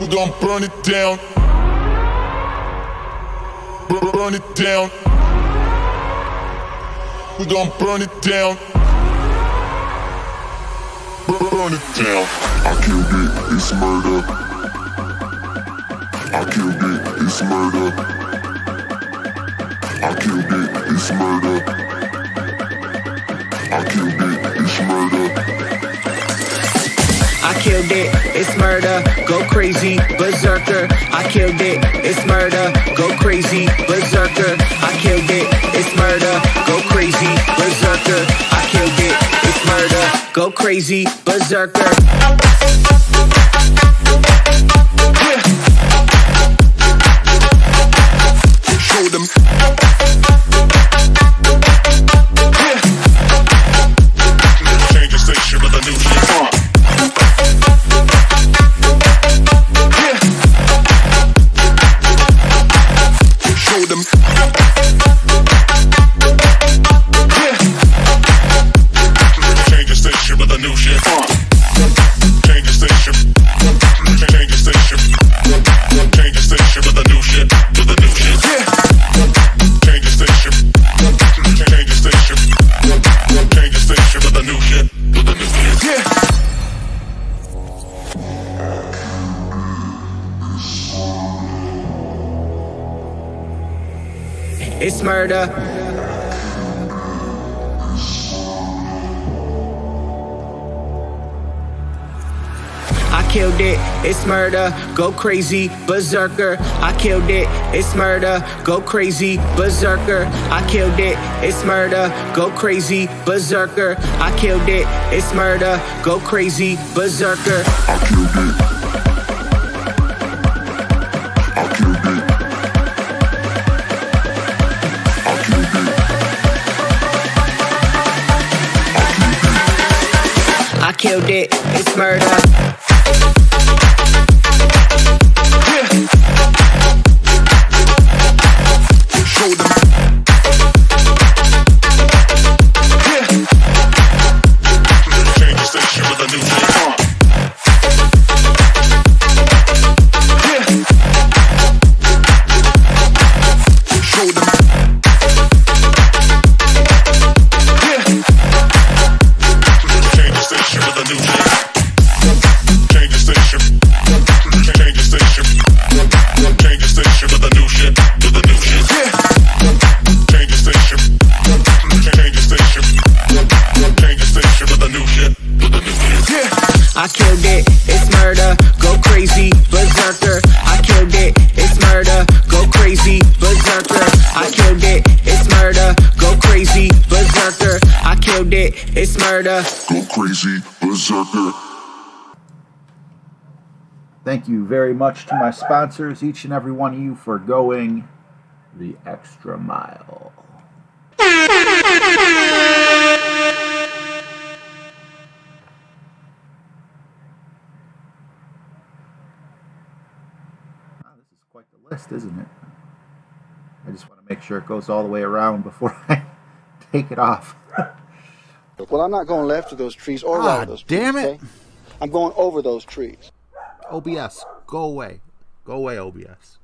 We gon' burn it down. Burn it down. We gon' burn it down. Burn it down. I killed it, it's murder. I killed it, it's murder. I killed it, it's murder. I killed it, it's murder. I killed it, it's murder, go crazy, berserker. I killed it, it's murder, go crazy, berserker. I killed it, it's murder, go crazy, berserker. I killed it, it's murder, go crazy, berserker. Show them. Change the station with a new shit. Show them. Change the station with a new shit. Change the station. Change the station. Change the station with a new shit. With a new shit. Change the station. Change the station. Change the station with a new shit. With a new shit. It's murder. I killed it, it's murder, go crazy, berserker. I killed it, it's murder, go crazy, berserker. I killed it, it's murder, go crazy, berserker. I killed it, it's murder, go crazy, berserker. I killed it. I killed it. I killed it. I killed it, it's murder. Show them. Change the station with a new shit. Show them. Change the station with a new shit. Change the station. Change the station. Change the station with a new shit. With a new shit. Change the station. Change the station. Change the station with a new shit. With a new shit. I killed it, it's murder, go crazy, berserker. I killed it, it's murder, go crazy, berserker. I killed it, it's murder, go crazy, berserker. I killed it, it's murder. Go crazy, berserker. Thank you very much to my sponsors, each and every one of you, for going the extra mile. Wow, this is quite the list, isn't it? I just want to make sure it goes all the way around before I take it off. Well, I'm not going left of those trees or right of those trees. Damn it. Okay? I'm going over those trees. OBS, go away. Go away, OBS.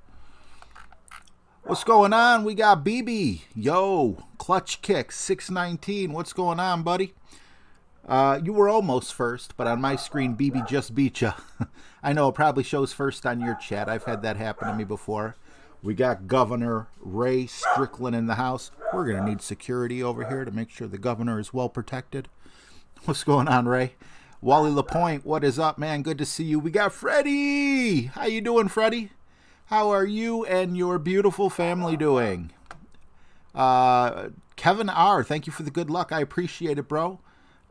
What's going on? We got BB. Yo, Clutch Kick 619. What's going on, buddy? You were almost first, but on my screen, BB just beat you. I know it probably shows first on your chat. I've had that happen to me before. We got Governor Ray Strickland in the house. We're going to need security over here to make sure the governor is well protected. What's going on, Ray? Wally LaPointe, what is up, man? Good to see you. We got Freddie. How you doing, Freddie? How are you and your beautiful family doing? Kevin R., thank you for the good luck. I appreciate it, bro.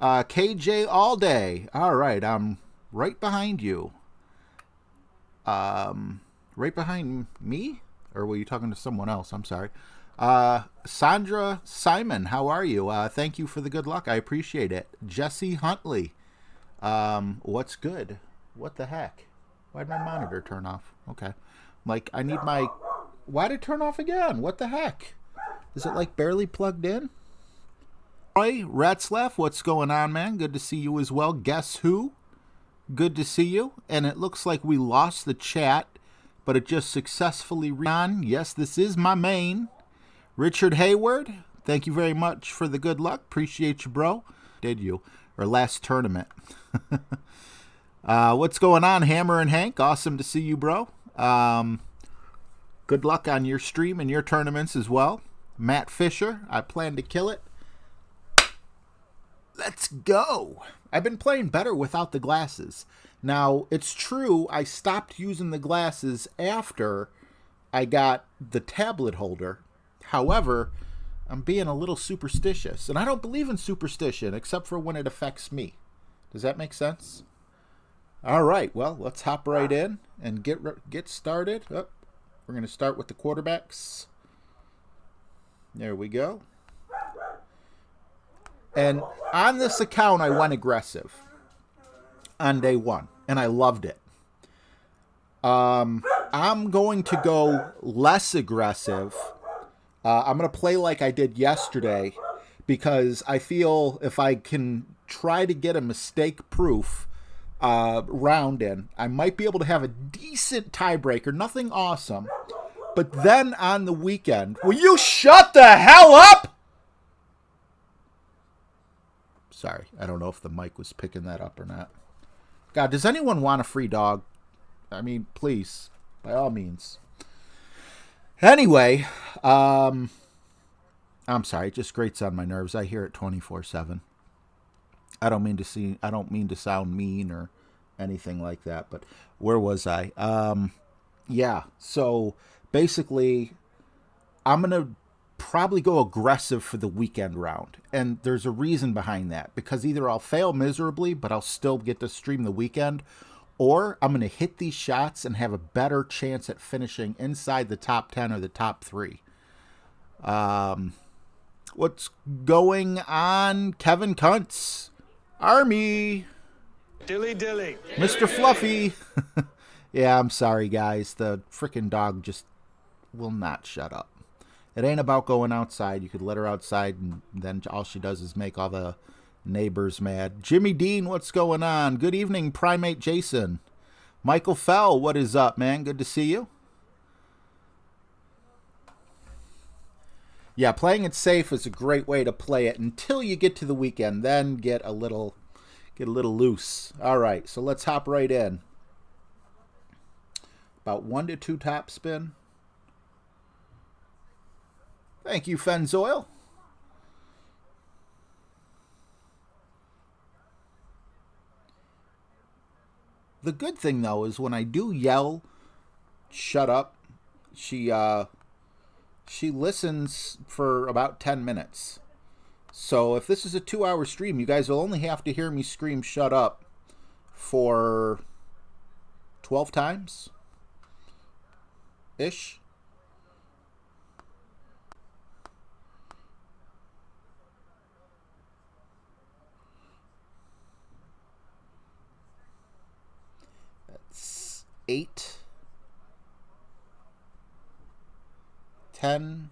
KJ All Day. All right, I'm right behind you. Right behind me? Or were you talking to someone else? I'm sorry. Sandra Simon, how are you? Thank you for the good luck. I appreciate it. Jesse Huntley. What's good? What the heck? Why'd my monitor turn off? Okay. Like, I need my... Why'd it turn off again? What the heck? Is it, like, barely plugged in? Roy Ratzlaff, what's going on, man? Good to see you as well. Guess who? good to see you. And it looks like we lost the chat, but it just successfully ran. Yes, this is my main. Richard Hayward, thank you very much for the good luck. Appreciate you, bro. Did you? Or last tournament. What's going on, Hammer and Hank? Awesome to see you, bro. Good luck on your stream and your tournaments as well. Matt Fisher, I plan to kill it. Let's go. I've been playing better without the glasses. Now, it's true, I stopped using the glasses after I got the tablet holder. However, I'm being a little superstitious. And I don't believe in superstition, except for when it affects me. Does that make sense? All right, well, let's hop right in and get started. Oh, we're going to start with the quarterbacks. There we go. And on this account, I went aggressive on day one, and I loved it. I'm going to go less aggressive. I'm going to play like I did yesterday because I feel if I can try to get a mistake-proof round in, I might be able to have a decent tiebreaker. Nothing awesome. But then on the weekend, will you shut the hell up? Sorry, I don't know if the mic was picking that up or not. God, does anyone want a free dog? I mean, please, by all means. Anyway, I'm sorry, it just grates on my nerves. I hear it 24/7. I don't mean to sound mean or anything like that, but where was I? Yeah, so basically, I'm going to probably go aggressive for the weekend round. And there's a reason behind that. Because either I'll fail miserably, but I'll still get to stream the weekend, or I'm going to hit these shots and have a better chance at finishing inside the top 10 or the top 3. What's going on, Kevin Kuntz? Army! Dilly dilly. Mr. Fluffy! Yeah, I'm sorry, guys. The frickin' dog just will not shut up. It ain't about going outside. You could let her outside, and then all she does is make all the neighbors mad. Jimmy Dean, what's going on? Good evening, Primate Jason. Michael Fell, what is up, man? Good to see you. Yeah, playing it safe is a great way to play it until you get to the weekend. Then get a little loose. All right, so let's hop right in. About 1 to 2 top spin. Thank you, Fenzoil. The good thing, though, is when I do yell, shut up, she listens for about 10 minutes. So if this is a 2-hour stream, you guys will only have to hear me scream shut up for 12 times. Ish. That's 8, 10.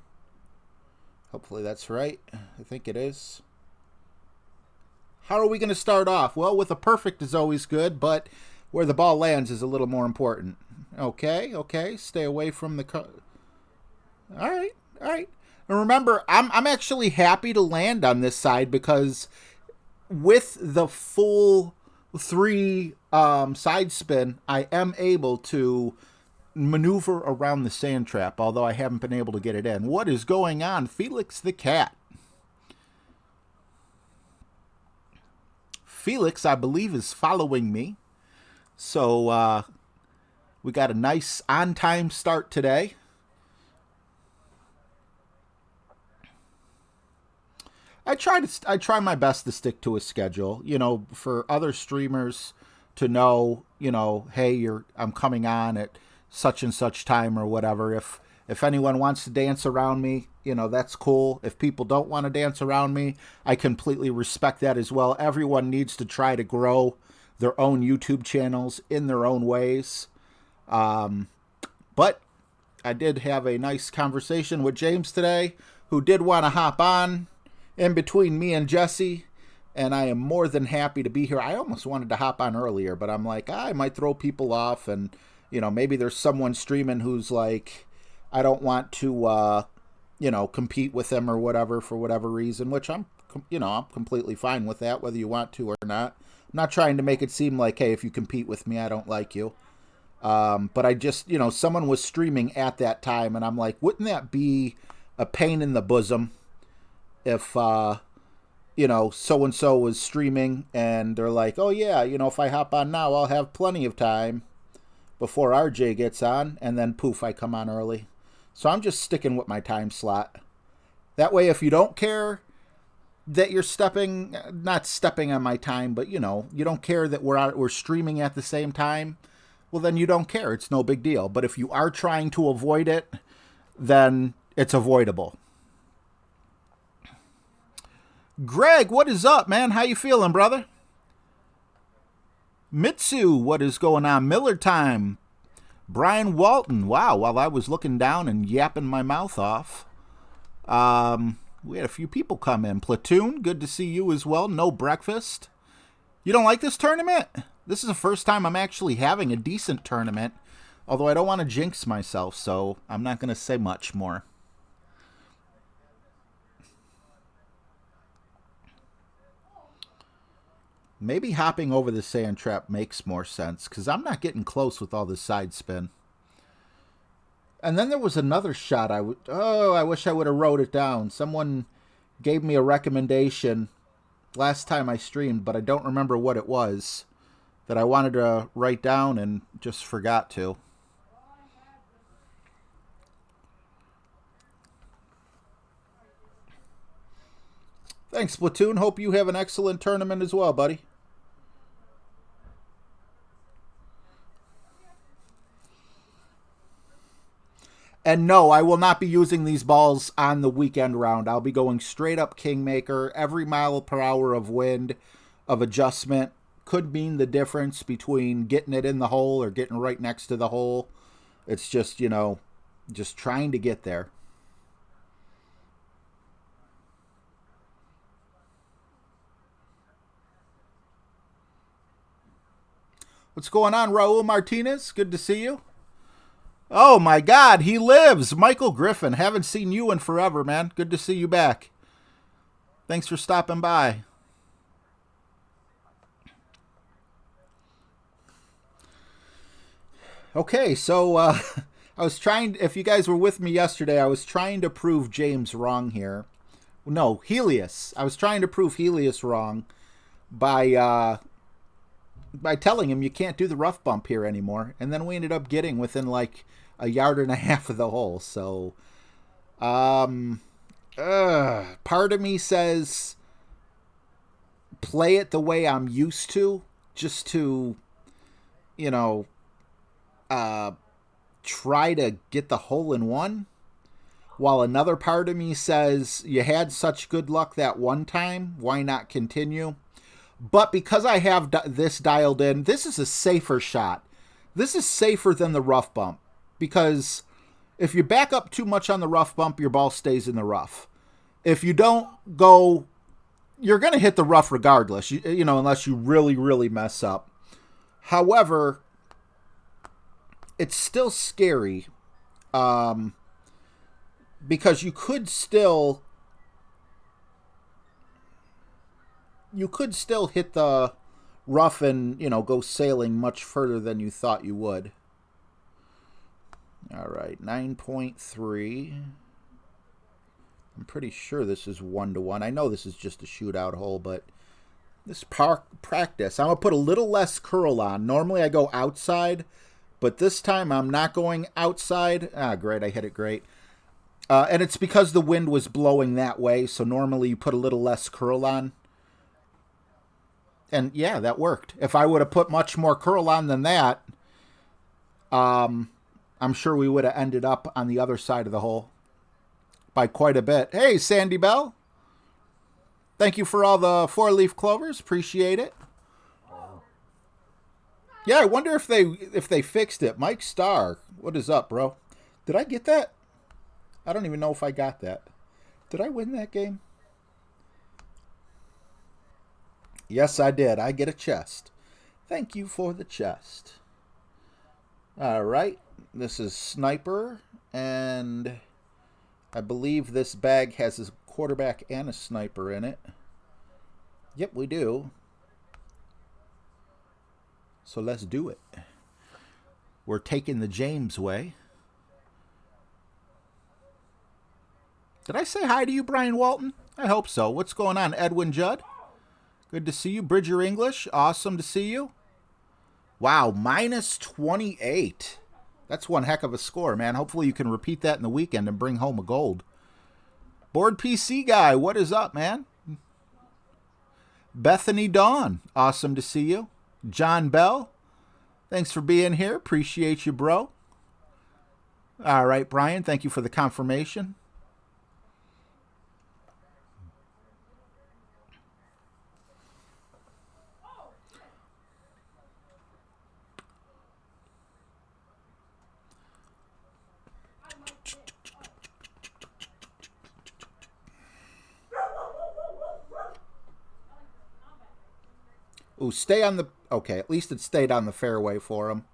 Hopefully that's right. I think it is. How are we going to start off? Well, with a perfect is always good, but where the ball lands is a little more important. Okay. Stay away from the... All right. And remember, I'm actually happy to land on this side because with the full 3 side spin, I am able to maneuver around the sand trap, although I haven't been able to get it in. What is going on? Felix the cat. Felix, I believe, is following me. So, we got a nice on-time start today. I try my best to stick to a schedule, for other streamers to know, hey, I'm coming on at such and such time or whatever. If anyone wants to dance around me, that's cool. If people don't want to dance around me, I completely respect that as well. Everyone needs to try to grow their own YouTube channels in their own ways. But I did have a nice conversation with James today, who did want to hop on in between me and Jesse, and I am more than happy to be here. I almost wanted to hop on earlier, but I'm like, I might throw people off, and maybe there's someone streaming who's like, I don't want to compete with them or whatever for whatever reason, which I'm completely fine with that, whether you want to or not. I'm not trying to make it seem like, hey, if you compete with me, I don't like you. But I just, someone was streaming at that time, and I'm like, wouldn't that be a pain in the bosom if, so-and-so was streaming and they're like, oh yeah, if I hop on now, I'll have plenty of time before RJ gets on, and then poof, I come on early. So I'm just sticking with my time slot. That way, if you don't care that you're not stepping on my time, but you don't care that we're streaming at the same time, well then you don't care. It's no big deal. But if you are trying to avoid it, then it's avoidable. Greg, what is up, man? How you feeling, brother? Mitsu, what is going on? Miller time. Brian Walton, wow, while I was looking down and yapping my mouth off. We had a few people come in. Platoon, good to see you as well. No breakfast. You don't like this tournament? This is the first time I'm actually having a decent tournament, although I don't want to jinx myself, so I'm not going to say much more. Maybe hopping over the sand trap makes more sense, because I'm not getting close with all this side spin. And then there was another shot. I wish I would have wrote it down. Someone gave me a recommendation last time I streamed, but I don't remember what it was that I wanted to write down and just forgot to. Thanks, Platoon. Hope you have an excellent tournament as well, buddy. And no, I will not be using these balls on the weekend round. I'll be going straight up Kingmaker. Every mile per hour of wind, of adjustment, could mean the difference between getting it in the hole or getting right next to the hole. It's just, just trying to get there. What's going on, Raul Martinez? Good to see you. Oh my God, he lives. Michael Griffin. Haven't seen you in forever, man. Good to see you back. Thanks for stopping by. Okay, so I was trying, if you guys were with me yesterday, I was trying to prove James wrong here. No, Helios. I was trying to prove Helios wrong by telling him you can't do the rough bump here anymore. And then we ended up getting within like a yard and a half of the hole. So, part of me says play it the way I'm used to, just to, try to get the hole in one. While another part of me says you had such good luck that one time, why not continue? But because I have this dialed in, this is a safer shot. This is safer than the rough bump. Because if you back up too much on the rough bump, your ball stays in the rough. If you don't go, you're going to hit the rough regardless, unless you really, really mess up. However, it's still scary because you could still hit the rough and, go sailing much further than you thought you would. All right, 9.3. I'm pretty sure this is 1-to-1. I know this is just a shootout hole, but this practice. I'm going to put a little less curl on. Normally I go outside, but this time I'm not going outside. Great, I hit it great. And it's because the wind was blowing that way, so normally you put a little less curl on. And yeah, that worked. If I would have put much more curl on than that, I'm sure we would have ended up on the other side of the hole by quite a bit. Hey, Sandy Bell. Thank you for all the 4-leaf clovers. Appreciate it. Yeah, I wonder if they fixed it. Mike Starr, what is up, bro? Did I get that? I don't even know if I got that. Did I win that game? Yes, I did. I get a chest. Thank you for the chest. All right. This is Sniper, and I believe this bag has a quarterback and a sniper in it. Yep, we do. So let's do it. We're taking the James way. Did I say hi to you, Brian Walton? I hope so. What's going on, Edwin Judd? Good to see you. Bridger English, awesome to see you. Wow, minus 28. That's one heck of a score, man. Hopefully you can repeat that in the weekend and bring home a gold. Board PC guy, what is up, man? Bethany Dawn, awesome to see you. John Bell, thanks for being here. Appreciate you, bro. All right, Brian, thank you for the confirmation. Ooh, stay on the... Okay, at least it stayed on the fairway for him.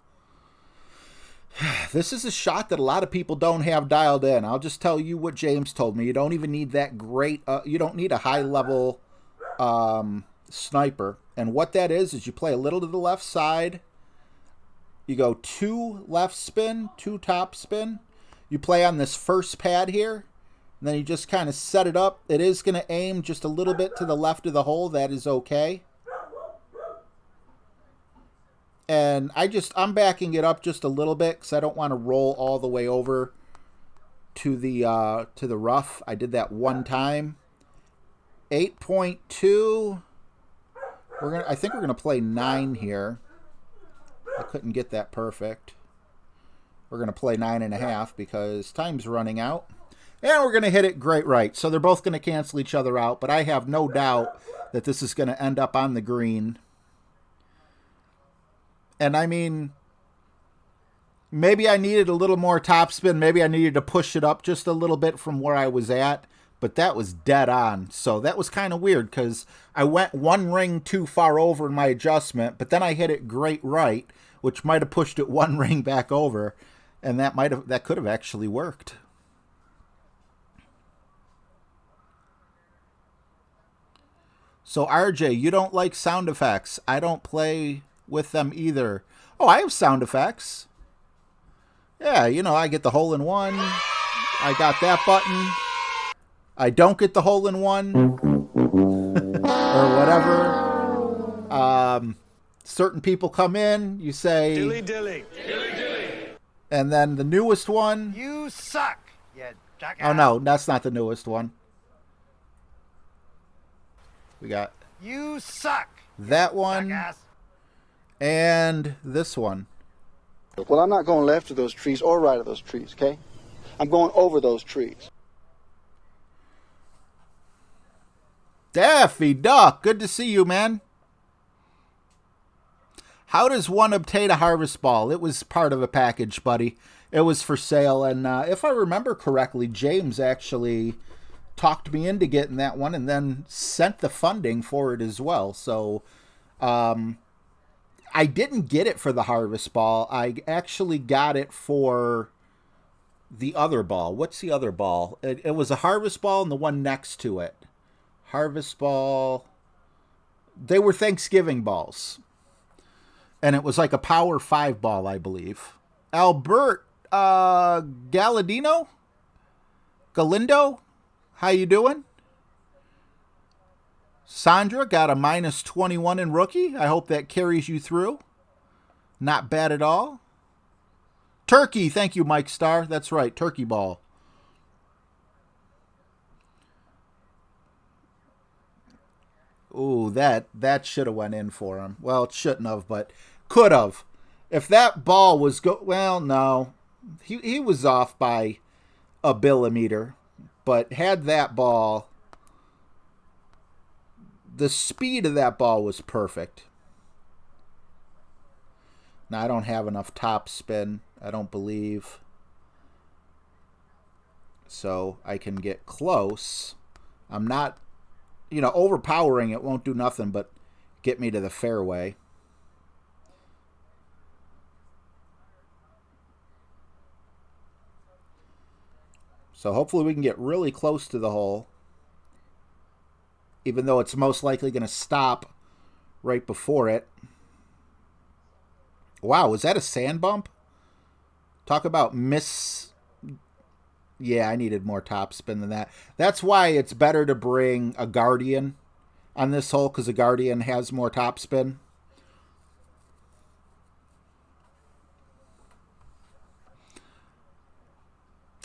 This is a shot that a lot of people don't have dialed in. I'll just tell you what James told me. You don't even need that great... you don't need a high-level sniper. And what that is you play a little to the left side. You go 2 left spin, 2 top spin. You play on this first pad here. And then you just kind of set it up. It is going to aim just a little bit to the left of the hole. That is okay. And I'm backing it up just a little bit because I don't want to roll all the way over to the rough. I did that one time. 8.2. I think we're gonna play 9 here. I couldn't get that perfect. We're gonna play 9.5 because time's running out. And we're gonna hit it great right. So they're both gonna cancel each other out, but I have no doubt that this is gonna end up on the green. And I mean, maybe I needed a little more topspin. Maybe I needed to push it up just a little bit from where I was at. But that was dead on. So that was kind of weird because I went 1 ring too far over in my adjustment. But then I hit it great right, which might have pushed it 1 ring back over. And that could have actually worked. So RJ, you don't like sound effects. I don't play with them either. Oh, I have sound effects. Yeah, you know, I get the hole in one. I got that button. I don't get the hole in one. Or whatever. Certain people come in, you say... Dilly dilly. And then the newest one... You suck, you jackass. Oh, no, that's not the newest one. We got... You suck. That one. Jackass. And this one. Well, I'm not going left of those trees or right of those trees, okay? I'm going over those trees. Daffy Duck, good to see you, man. How does one obtain a harvest ball? It was part of a package, buddy. It was for sale, and if I remember correctly, James actually talked me into getting that one and then sent the funding for it as well. So, I didn't get it for the harvest ball. I actually got it for the other ball. What's the other ball? It was a harvest ball and the one next to it. Harvest ball. They were Thanksgiving balls. And it was like a Power 5 ball, I believe. Albert Galindo? How you doing? Sandra got a minus 21 in rookie. I hope that carries you through. Not bad at all. Turkey, thank you, Mike Starr. That's right, turkey ball. Ooh, that should have went in for him. Well, it shouldn't have, but could have. If that ball was well, no. He was off by a millimeter, but had that ball, the speed of that ball was perfect. Now, I don't have enough top spin, I don't believe. So I can get close. I'm not, overpowering it won't do nothing, but get me to the fairway. So hopefully we can get really close to the hole, even though it's most likely going to stop right before it. Wow, was that a sand bump? Talk about miss. Yeah, I needed more topspin than that. That's why it's better to bring a Guardian on this hole, because a Guardian has more topspin.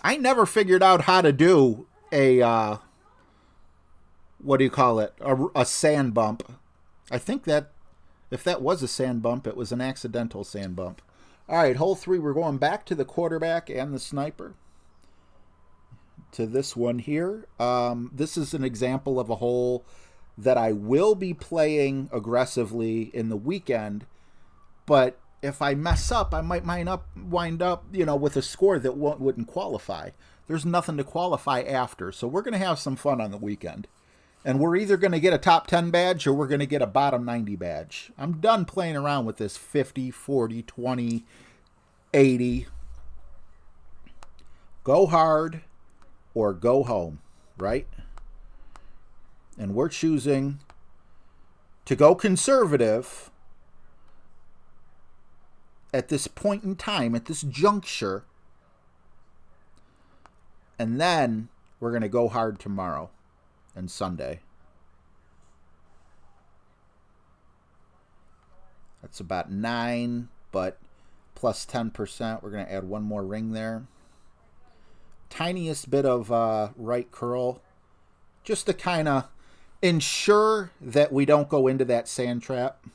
I never figured out how to do a, what do you call it? A sand bump. I think that if that was a sand bump, it was an accidental sand bump. All right, hole 3, we're going back to the quarterback and the sniper. To this one here. This is an example of a hole that I will be playing aggressively in the weekend, but if I mess up, I might wind up, you know, with a score that wouldn't qualify. There's nothing to qualify after, so we're going to have some fun on the weekend. And we're either going to get a top 10 badge or we're going to get a bottom 90 badge. I'm done playing around with this 50, 40, 20, 80. Go hard or go home, right? And we're choosing to go conservative at this point in time, at this juncture. And then we're going to go hard tomorrow and Sunday. That's about 9, but plus 10%. We're going to add one more ring there. Tiniest bit of right curl, just to kind of ensure that we don't go into that sand trap.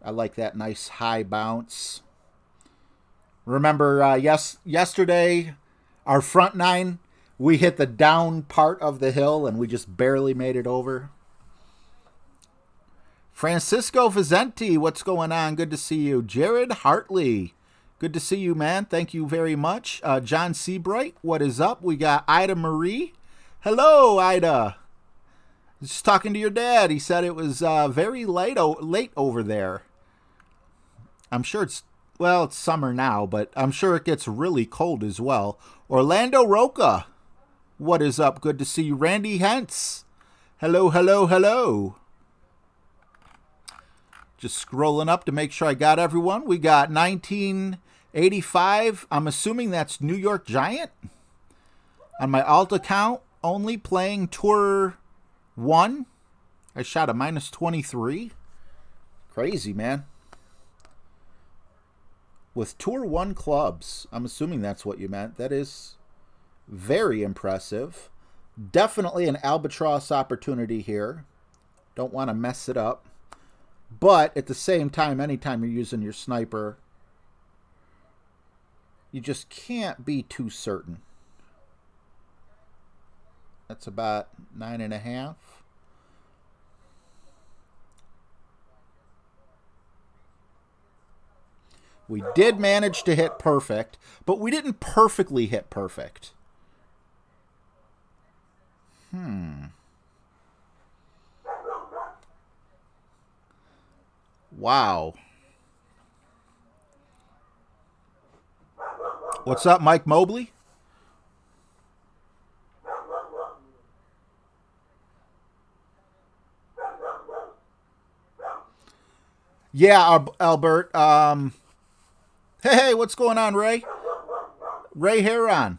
I like that nice high bounce. Remember, yesterday, our front 9, we hit the down part of the hill and we just barely made it over. Francisco Vicente, what's going on? Good to see you. Jared Hartley, good to see you, man. Thank you very much. John Seabright, what is up? We got Ida Marie. Hello, Ida. Just talking to your dad. He said it was very late over there. I'm sure it's summer now, but I'm sure it gets really cold as well. Orlando Roca, what is up? Good to see you. Randy Hentz. Hello, hello, hello. Just scrolling up to make sure I got everyone. We got 1985. I'm assuming that's New York Giant. On my alt account, only playing Tour 1. I shot a minus 23. Crazy, man. With Tour 1 clubs. I'm assuming that's what you meant. That is very impressive. Definitely an albatross opportunity here. Don't want to mess it up. But at the same time, anytime you're using your sniper, you just can't be too certain. That's about 9.5. We did manage to hit perfect, but we didn't perfectly hit perfect. Wow. What's up, Mike Mobley? Yeah, Albert. Hey, what's going on, Ray? Ray Heron.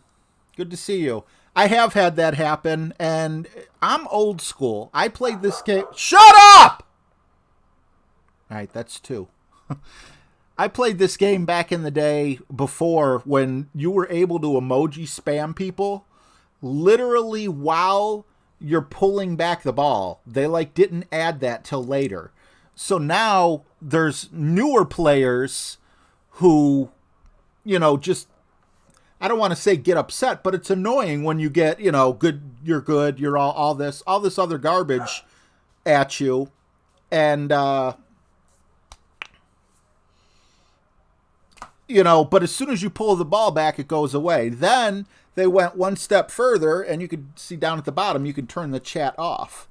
Good to see you. I have had that happen, and I'm old school. I played this game. Shut up! All right, that's 2. I played this game back in the day before when you were able to emoji spam people literally while you're pulling back the ball. They didn't add that till later. So now there's newer players who, just, I don't want to say get upset, but it's annoying when you get, good, you're all this other garbage at you. And, but as soon as you pull the ball back, it goes away. Then they went one step further, and you could see down at the bottom, you can turn the chat off.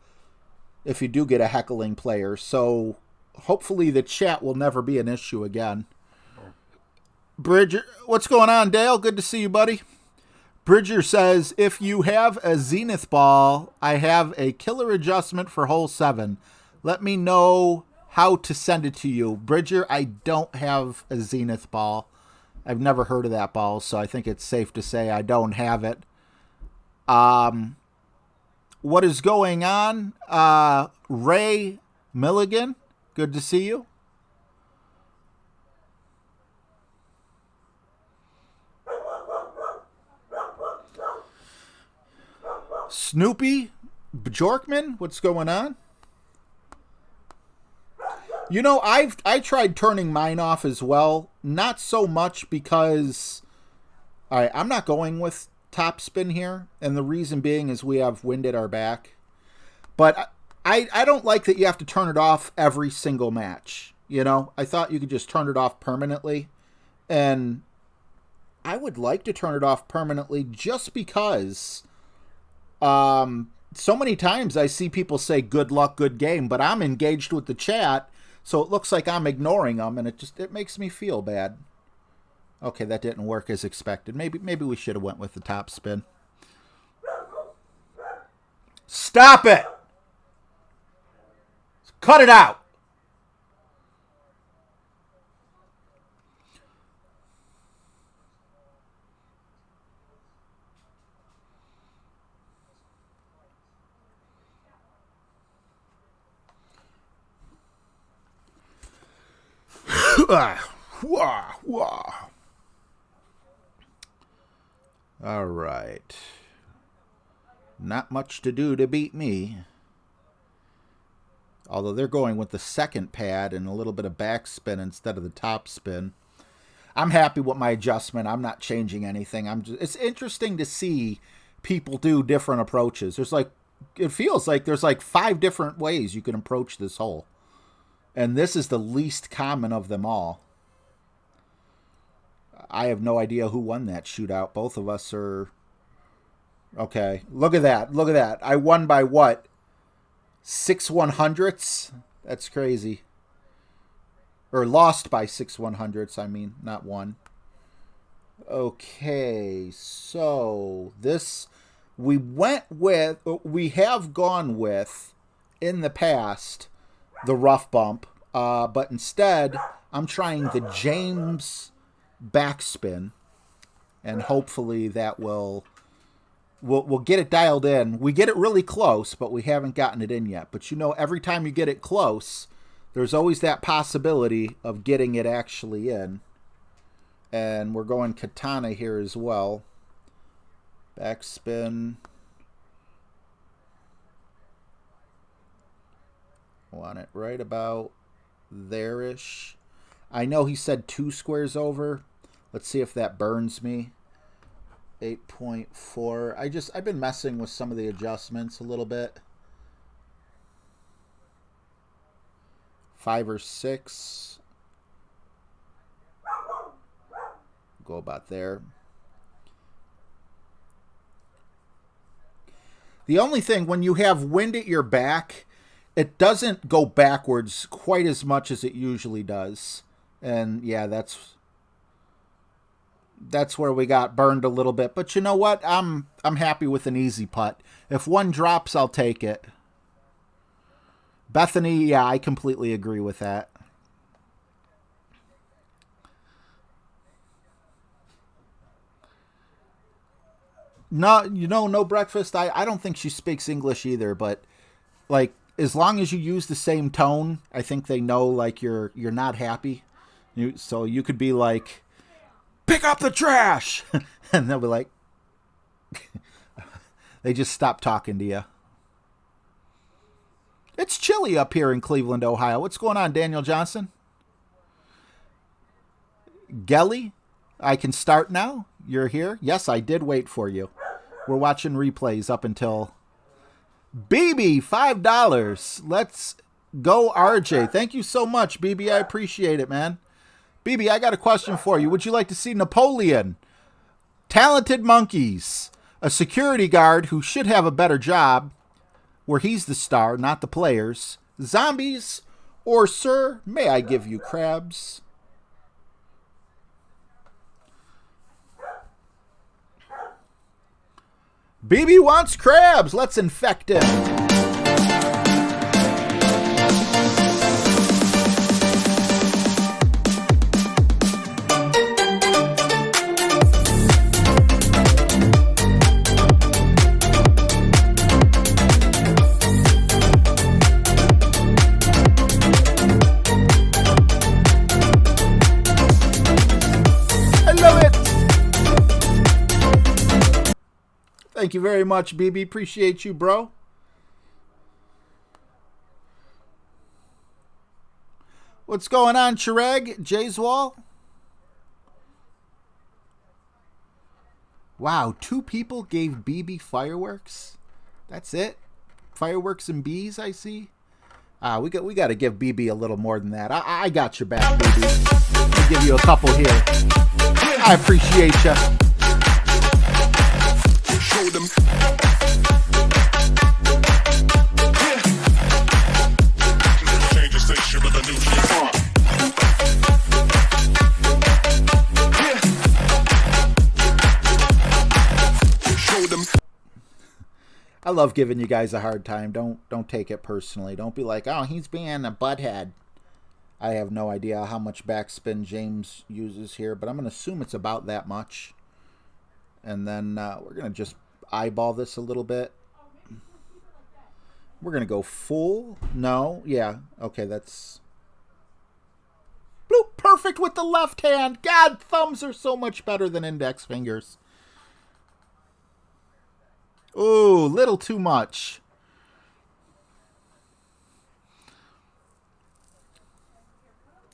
if you do get a heckling player. So hopefully the chat will never be an issue again. Bridger, what's going on, Dale? Good to see you, buddy. Bridger says, if you have a Zenith ball, I have a killer adjustment for hole 7. Let me know how to send it to you. Bridger, I don't have a Zenith ball. I've never heard of that ball, so I think it's safe to say I don't have it. What is going on? Ray Milligan, good to see you. Snoopy Bjorkman, what's going on? You know, I tried turning mine off as well. Not so much because, all right, I'm not going with top spin here, and the reason being is we have wind at our back. But I don't like that you have to turn it off every single match. You know, I thought you could just turn it off permanently, and I would like to turn it off permanently just because so many times I see people say good luck, good game, but I'm engaged with the chat, so it looks like I'm ignoring them, and it makes me feel bad. Okay, that didn't work as expected. Maybe we should have went with the top spin. Stop it! Cut it out! All right. Not much to do to beat me. Although they're going with the second pad and a little bit of backspin instead of the top spin. I'm happy with my adjustment. I'm not changing anything. It's interesting to see people do different approaches. It feels like there's like 5 different ways you can approach this hole. And this is the least common of them all. I have no idea who won that shootout. Both of us are... Okay, look at that. Look at that. I won by what? 6 100ths? That's crazy. Or lost by 6 100ths, I mean, not won. Okay, so this... We have gone with, in the past, the rough bump, but instead I'm trying the James backspin, and hopefully that we'll get it dialed in. We get it really close, but we haven't gotten it in yet. But you know, every time you get it close, there's always that possibility of getting it actually in. And we're going katana here as well. Backspin. Want it right about there-ish. I know he said 2 squares over. Let's see if that burns me. 8.4. I've been messing with some of the adjustments a little bit. 5 or 6. Go about there. The only thing, when you have wind at your back, it doesn't go backwards quite as much as it usually does. And yeah, that's where we got burned a little bit. But you know what? I'm happy with an easy putt. If one drops, I'll take it. Bethany, yeah, I completely agree with that. No, you know, no breakfast. I don't think she speaks English either, but like, as long as you use the same tone, I think they know like you're not happy. So you could be like, pick up the trash, and they'll be like, they just stop talking to you. It's chilly up here in Cleveland, Ohio. What's going on, Daniel Johnson? Gelly, I can start now? You're here? Yes, I did wait for you. We're watching replays up until... BB, $5. Let's go, RJ. Thank you so much, BB. I appreciate it, man. BB, I got a question for you. Would you like to see Napoleon, Talented Monkeys, a security guard who should have a better job, where he's the star, not the players. Zombies, or sir, may I give you crabs? BB wants crabs. Let's infect him. Thank you very much, BB. Appreciate you, bro. What's going on, Chirag? Jayswall? Wow, 2 people gave BB fireworks? That's it? Fireworks and bees, I see? We got to give BB a little more than that. I got your back, BB. I'll give you a couple here. I appreciate you. Show them. Change the station with a new shit. Show them. I love giving you guys a hard time. Don't take it personally. Don't be like, oh, he's being a butthead. I have no idea how much backspin James uses here, but I'm going to assume it's about that much. And then we're going to just eyeball this a little bit. We're going to go full. No. Yeah. Okay, that's... Bloop, perfect with the left hand. God, thumbs are so much better than index fingers. Ooh, little too much.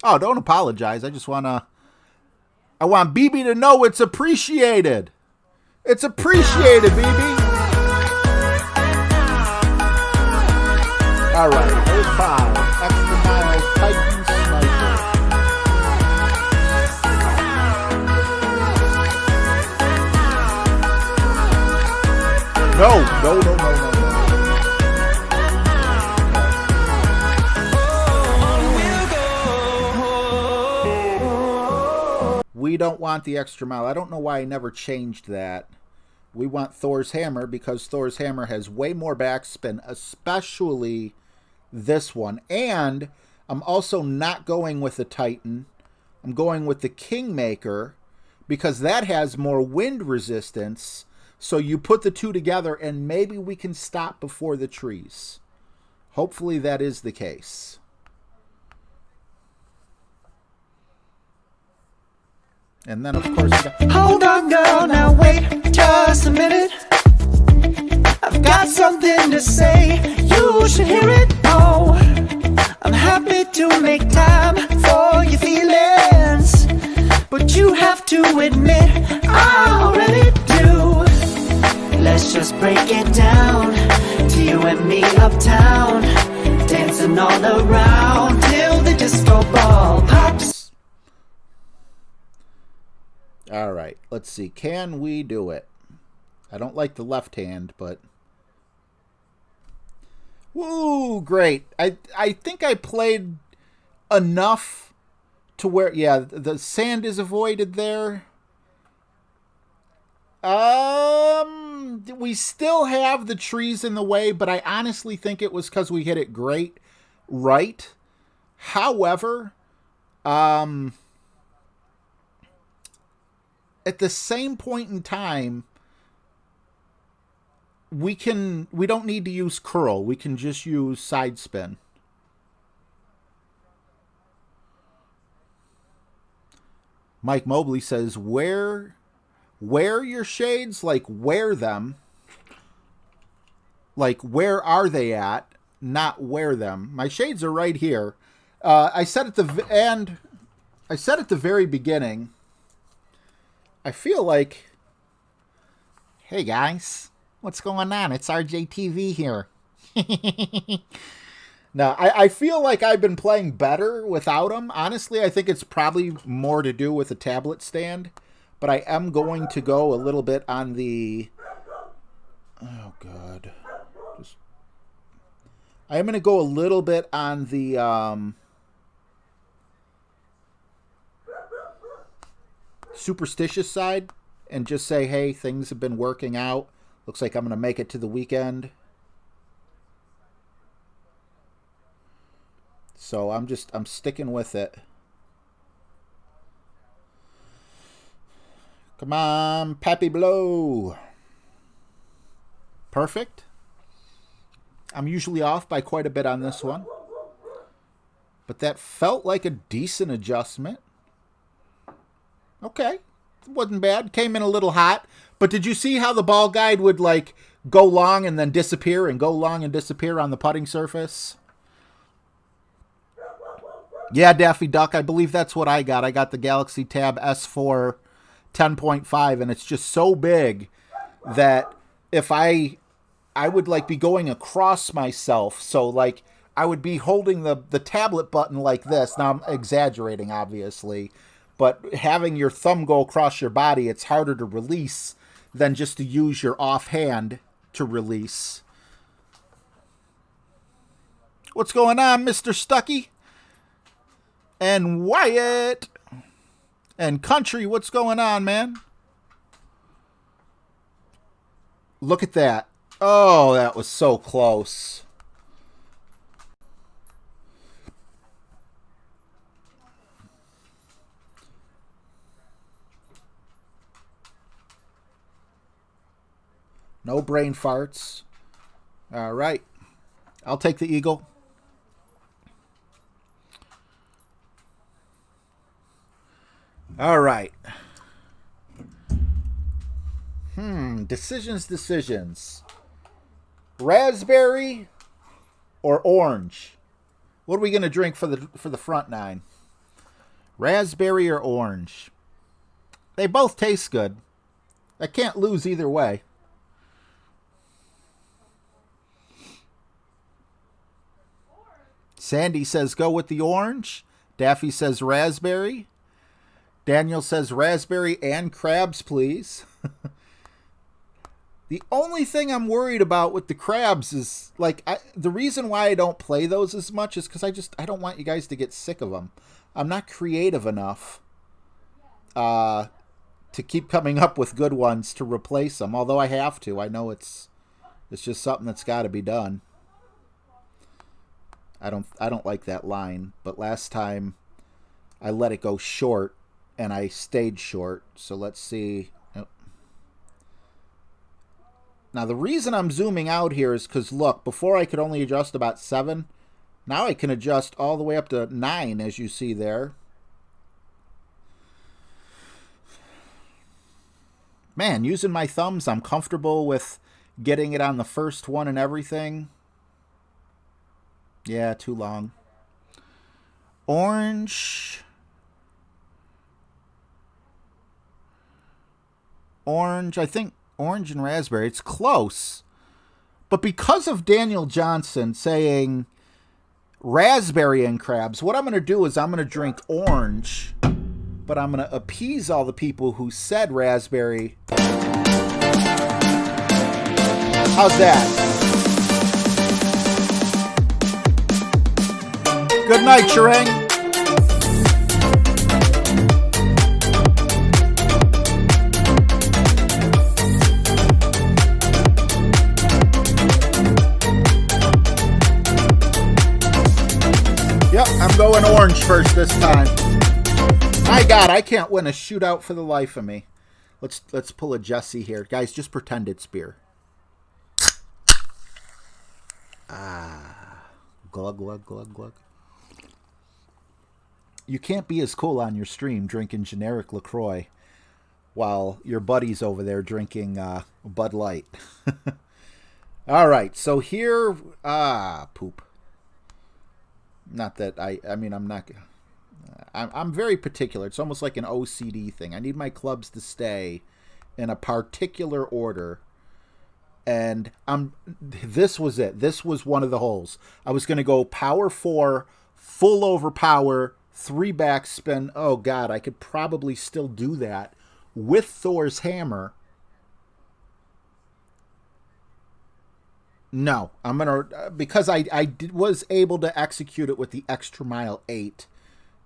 Oh, don't apologize. I just want to... I want BB to know it's appreciated. It's appreciated, BB. All right, there's 5. Extra miles, Titan Sniper. No. We don't want the extra mile. I don't know why I never changed that. We want Thor's hammer because Thor's hammer has way more backspin, especially this one. And I'm also not going with the Titan. I'm going with the Kingmaker because that has more wind resistance. So you put the two together and maybe we can stop before the trees. Hopefully that is the case. And then, of course, we got... Hold on, girl, now wait just a minute. I've got something to say, you should hear it. Oh, I'm happy to make time for your feelings, but you have to admit I already do. Let's just break it down to you and me uptown, dancing all around till the disco ball pops. All right, let's see. Can we do it? I don't like the left hand, but... Woo, great. I think I played enough to where... Yeah, the sand is avoided there. We still have the trees in the way, but I honestly think it was because we hit it great right. However, at the same point in time, we don't need to use curl. We can just use side spin. Mike Mobley says, wear your shades, like wear them. Like, where are they at? Not wear them. My shades are right here. I said at the very beginning, I feel like, hey guys, what's going on? It's RJTV here. Now, I feel like I've been playing better without them. Honestly, I think it's probably more to do with the tablet stand. But I am going to go a little bit on the... Oh, God. Just I am going to go a little bit on the superstitious side and just say, hey, things have been working out. Looks like I'm going to make it to the weekend. So I'm sticking with it. Come on, Pappy Blow. Perfect. I'm usually off by quite a bit on this one. But that felt like a decent adjustment. Okay. It wasn't bad. Came in a little hot. But did you see how the ball guide would like go long and then disappear and go long and disappear on the putting surface? Yeah, Daffy Duck, I believe that's what I got. I got the Galaxy Tab S4 10.5, and it's just so big that if I would like be going across myself, so like I would be holding the tablet button like this. Now I'm exaggerating, obviously, but having your thumb go across your body, it's harder to release than just to use your offhand to release. What's going on, Mr. Stucky? And Wyatt and Country, what's going on, man? Look at that. Oh, that was so close. No brain farts. All right. I'll take the eagle. All right. Decisions. Raspberry or orange? What are we going to drink for the front nine? Raspberry or orange? They both taste good. I can't lose either way. Sandy says go with the orange. Daffy says raspberry. Daniel says raspberry and crabs, please. The only thing I'm worried about with the crabs is, like, the reason why I don't play those as much is because I don't want you guys to get sick of them. I'm not creative enough to keep coming up with good ones to replace them, although I have to. I know it's just something that's got to be done. I don't like that line, but last time I let it go short and I stayed short. So let's see. Oh. Now the reason I'm zooming out here is because look, before I could only adjust about 7. Now I can adjust all the way up to 9, as you see there. Man, using my thumbs, I'm comfortable with getting it on the first one and everything. Yeah, too long. Orange. Orange, I think orange and raspberry. It's close. But because of Daniel Johnson saying raspberry and crabs, what I'm going to do is I'm going to drink orange, but I'm going to appease all the people who said raspberry. How's that? Good night, Sherang. Yep, I'm going orange first this time. My God, I can't win a shootout for the life of me. Let's pull a Jesse here. Guys, just pretend it's beer. Glug, glug, glug, glug. You can't be as cool on your stream drinking generic LaCroix while your buddy's over there drinking Bud Light. All right, so here, poop. Not that I mean, I'm very particular. It's almost like an OCD thing. I need my clubs to stay in a particular order. And this was it. This was one of the holes. I was going to go power 4, full overpower, 3 backspin. Oh, God, I could probably still do that with Thor's hammer. No, I'm going to, because was able to execute it with the extra mile 8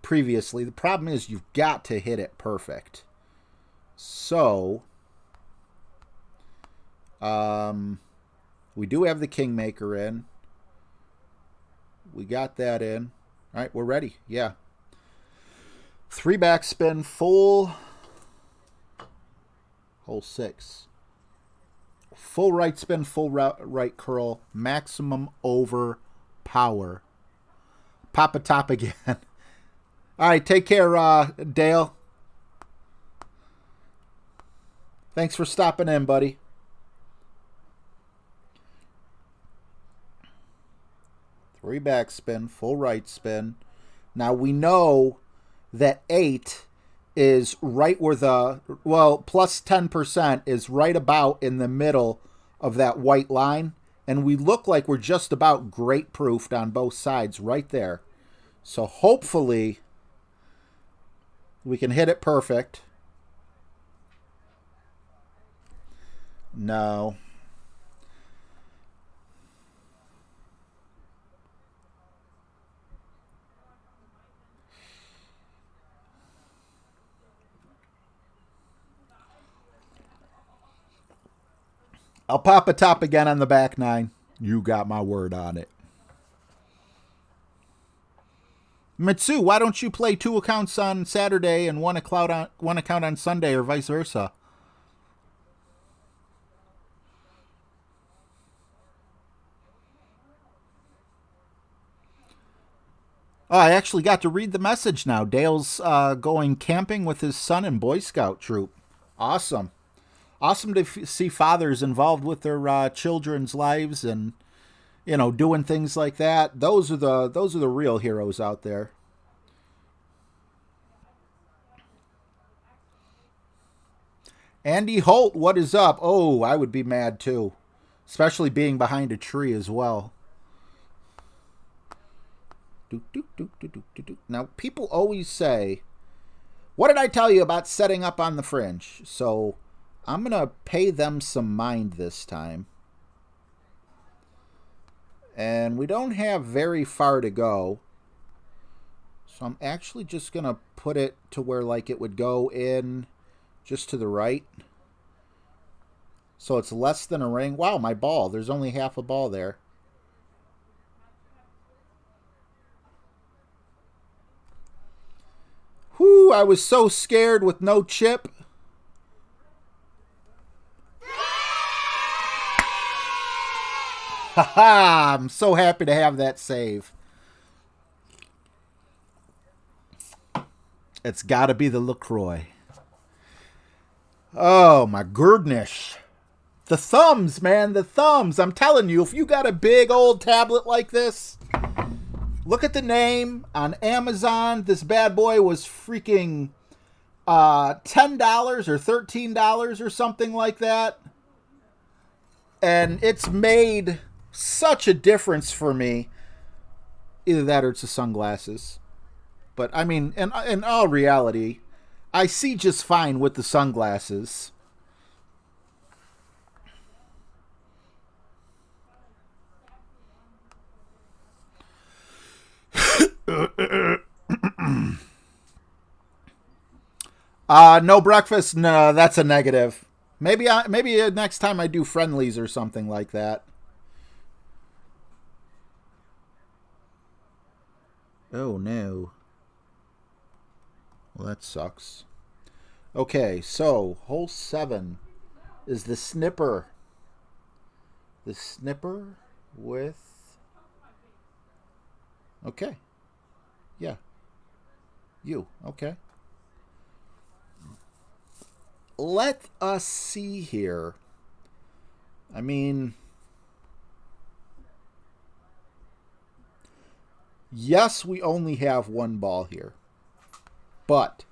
previously. The problem is you've got to hit it perfect. So, we do have the Kingmaker in. We got that in. All right, we're ready. Yeah. 3 backspin, full hole 6. Full right spin, full right curl, maximum over power. Pop a top again. All right, take care, Dale. Thanks for stopping in, buddy. Three backspin, full right spin. Now we know that 8 is right where the, well, plus 10% is right about in the middle of that white line. And we look like we're just about great proofed on both sides right there. So hopefully we can hit it perfect. No. I'll pop a top again on the back 9. You got my word on it. Mitsu, why don't you play 2 accounts on Saturday and one account on Sunday, or vice versa? Oh, I actually got to read the message now. Dale's going camping with his son and Boy Scout troop. Awesome. Awesome to see fathers involved with their children's lives and, you know, doing things like that. Those are the real heroes out there. Andy Holt, what is up? Oh, I would be mad too, especially being behind a tree as well. Now, people always say, what did I tell you about setting up on the fringe? So I'm going to pay them some mind this time. And we don't have very far to go. So I'm actually just going to put it to where like it would go in just to the right. So it's less than a ring. Wow, my ball. There's only half a ball there. Whew, I was so scared with no chip. Haha, I'm so happy to have that save. It's got to be the LaCroix. Oh, my goodness. The thumbs, man, the thumbs. I'm telling you, if you got a big old tablet like this, look at the name on Amazon. This bad boy was freaking $10 or $13 or something like that. And it's made such a difference for me. Either that or it's the sunglasses. But, I mean, in all reality, I see just fine with the sunglasses. No breakfast. No, that's a negative. Maybe next time I do friendlies or something like that. Oh no. Well, that sucks. Okay, so hole 7 is the snipper. The snipper with... Okay. Yeah. You. Okay. Let us see here. I mean... Yes, we only have one ball here. But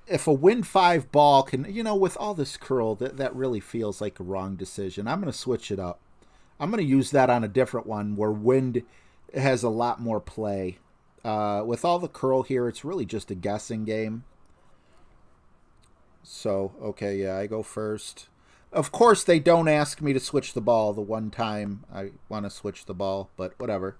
if a wind 5 ball can, you know, with all this curl, that really feels like a wrong decision. I'm going to switch it up. I'm going to use that on a different one where wind has a lot more play. With all the curl here, it's really just a guessing game. So, okay, yeah, I go first. Of course, they don't ask me to switch the ball the one time I want to switch the ball, but whatever.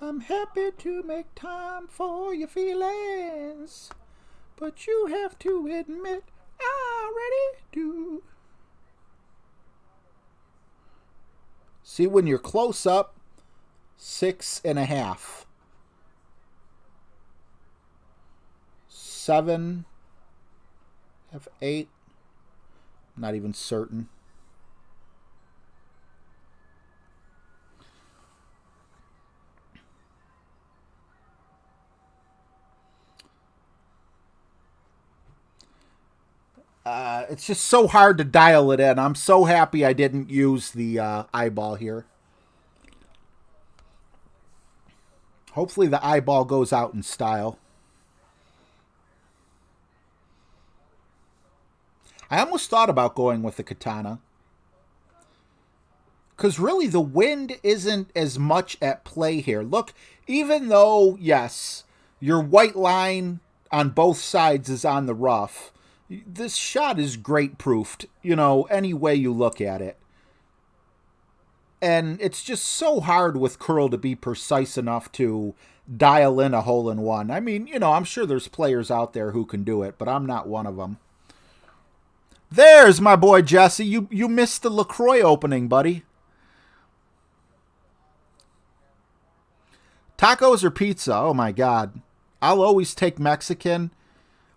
I'm happy to make time for your feelings, but you have to admit I already do. See, when you're close up, 6.5. 7. Have 8. Not even certain. It's just so hard to dial it in. I'm so happy I didn't use the eyeball here. Hopefully the eyeball goes out in style. I almost thought about going with the katana. Because really the wind isn't as much at play here. Look, even though, yes, your white line on both sides is on the rough, this shot is great proofed, you know, any way you look at it. And it's just so hard with curl to be precise enough to dial in a hole-in-one. I mean, you know, I'm sure there's players out there who can do it, but I'm not one of them. There's my boy Jesse. You missed the LaCroix opening, buddy. Tacos or pizza? Oh, my God. I'll always take Mexican.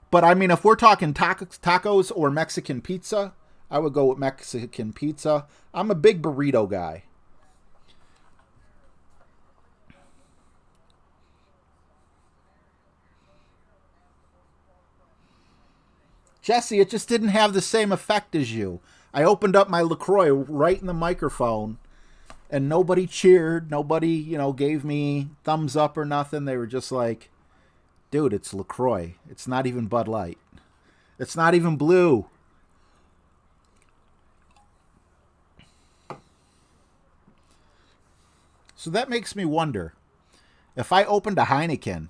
But, I mean, if we're talking tacos or Mexican pizza, I would go with Mexican pizza. I'm a big burrito guy. Jesse, it just didn't have the same effect as you. I opened up my LaCroix right in the microphone, and nobody cheered. Nobody, you know, gave me thumbs up or nothing. They were just like, dude, it's LaCroix. It's not even Bud Light. It's not even blue. So that makes me wonder, if I opened a Heineken,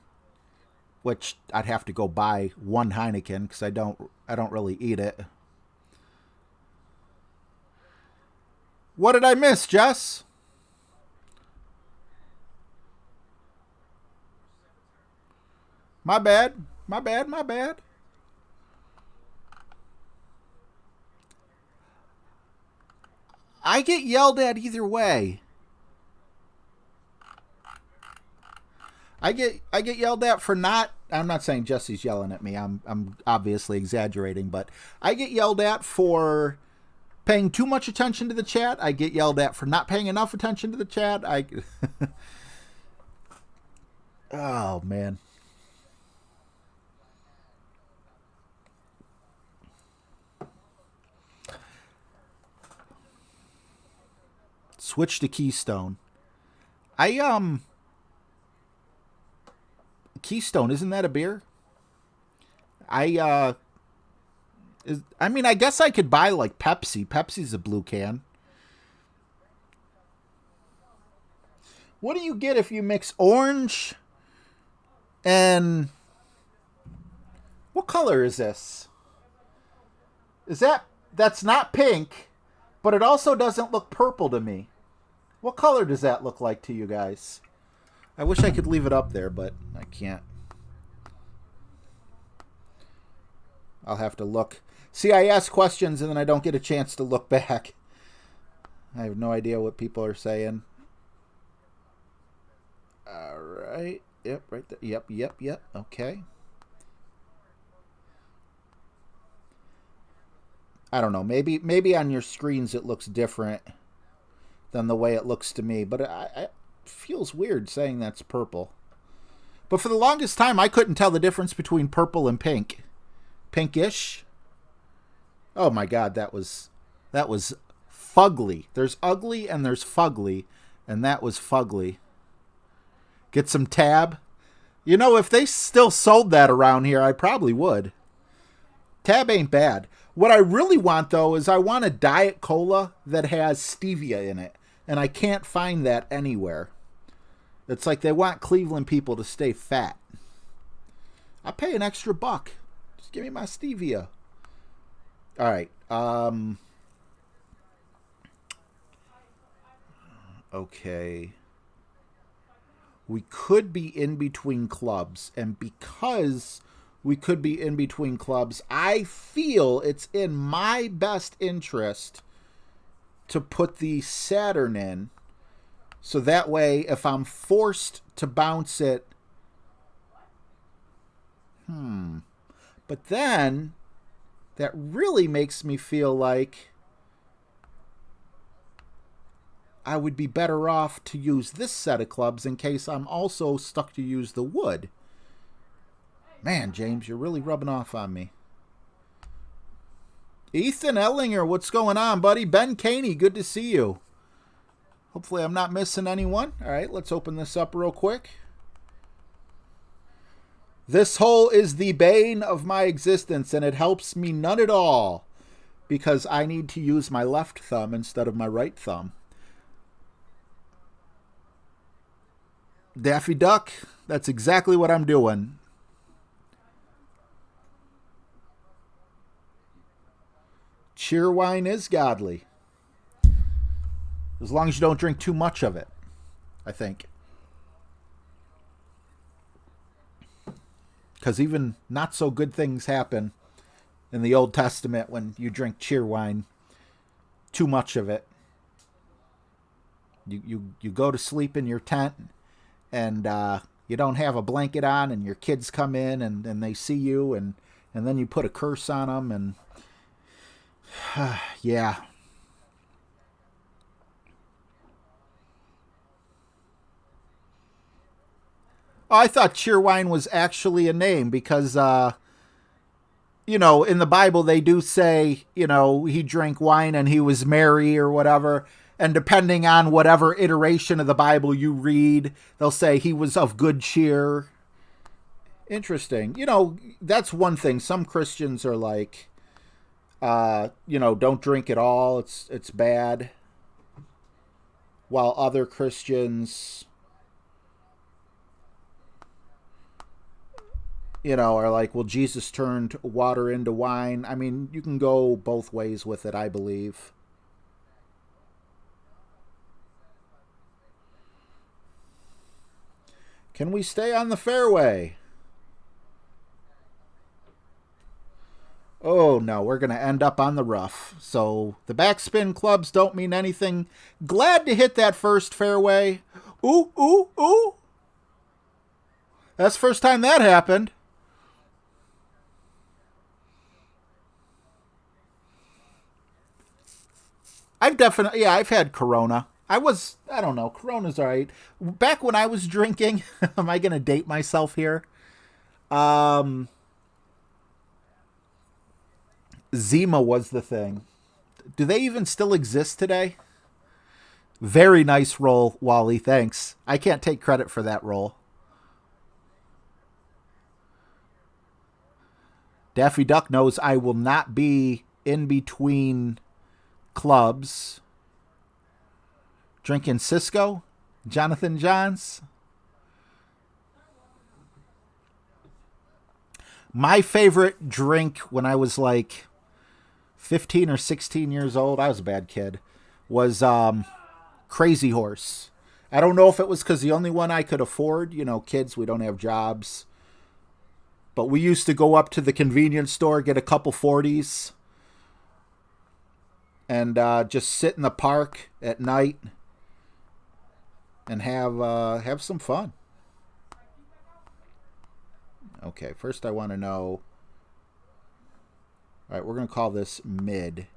which I'd have to go buy one Heineken because I don't really eat it. What did I miss, Jess? My bad. My bad. My bad. I get yelled at either way. I get yelled at for not. I'm not saying Jesse's yelling at me. I'm obviously exaggerating, but I get yelled at for paying too much attention to the chat. I get yelled at for not paying enough attention to the chat. Oh man. Switch to Keystone. Keystone, isn't that a beer? I mean, I guess I could buy like Pepsi. Pepsi's a blue can. What do you get if you mix orange and what color is this? That's not pink, but it also doesn't look purple to me. What color does that look like to you guys? I wish I could leave it up there, but I can't. I'll have to look. See, I ask questions and then I don't get a chance to look back. I have no idea what people are saying. All right. Yep, right there. Yep. Okay. I don't know. Maybe on your screens it looks different than the way it looks to me, but it feels weird saying that's purple. But for the longest time, I couldn't tell the difference between purple and pink. Pinkish. Oh my God, that was fugly. There's ugly and there's fugly, and that was fugly. Get some Tab. You know, if they still sold that around here, I probably would. Tab ain't bad. What I really want, though, is I want a Diet Cola that has stevia in it. And I can't find that anywhere. It's like they want Cleveland people to stay fat. I'll pay an extra $1. Just give me my stevia. All right. Okay. We could be in between clubs, and because we could be in between clubs, I feel it's in my best interest to put the Saturn in, so that way if I'm forced to bounce it, but then that really makes me feel like I would be better off to use this set of clubs in case I'm also stuck to use the wood. Man, James, you're really rubbing off on me. Ethan Ellinger, what's going on, buddy? Ben Caney, good to see you. Hopefully I'm not missing anyone. All right, let's open this up real quick. This hole is the bane of my existence, and it helps me none at all because I need to use my left thumb instead of my right thumb. Daffy Duck, that's exactly what I'm doing. Cheerwine is godly. As long as you don't drink too much of it, I think. Because even not so good things happen in the Old Testament when you drink cheerwine. Too much of it. You go to sleep in your tent and you don't have a blanket on, and your kids come in and they see you, and then you put a curse on them, and yeah. Oh, I thought Cheerwine was actually a name because, you know, in the Bible they do say, you know, he drank wine and he was merry or whatever. And depending on whatever iteration of the Bible you read, they'll say he was of good cheer. Interesting. You know, that's one thing. Some Christians are like, you know, don't drink at all. It's bad. While other Christians, you know, are like, well, Jesus turned water into wine. I mean, you can go both ways with it, I believe. Can we stay on the fairway? Oh, no, we're going to end up on the rough. So the backspin clubs don't mean anything. Glad to hit that first fairway. Ooh, ooh, ooh. That's the first time that happened. I've had Corona. I don't know, Corona's all right. Back when I was drinking, am I going to date myself here? Zima was the thing. Do they even still exist today? Very nice roll, Wally, thanks. I can't take credit for that roll. Daffy Duck knows I will not be in between clubs. Drinking Cisco? Jonathan Johns? My favorite drink when I was like 15 or 16 years old, I was a bad kid, was Crazy Horse. I don't know if it was because the only one I could afford. You know, kids, we don't have jobs. But we used to go up to the convenience store, get a couple 40s, and just sit in the park at night and have some fun. Okay, first I want to know. All right, we're going to call this mid.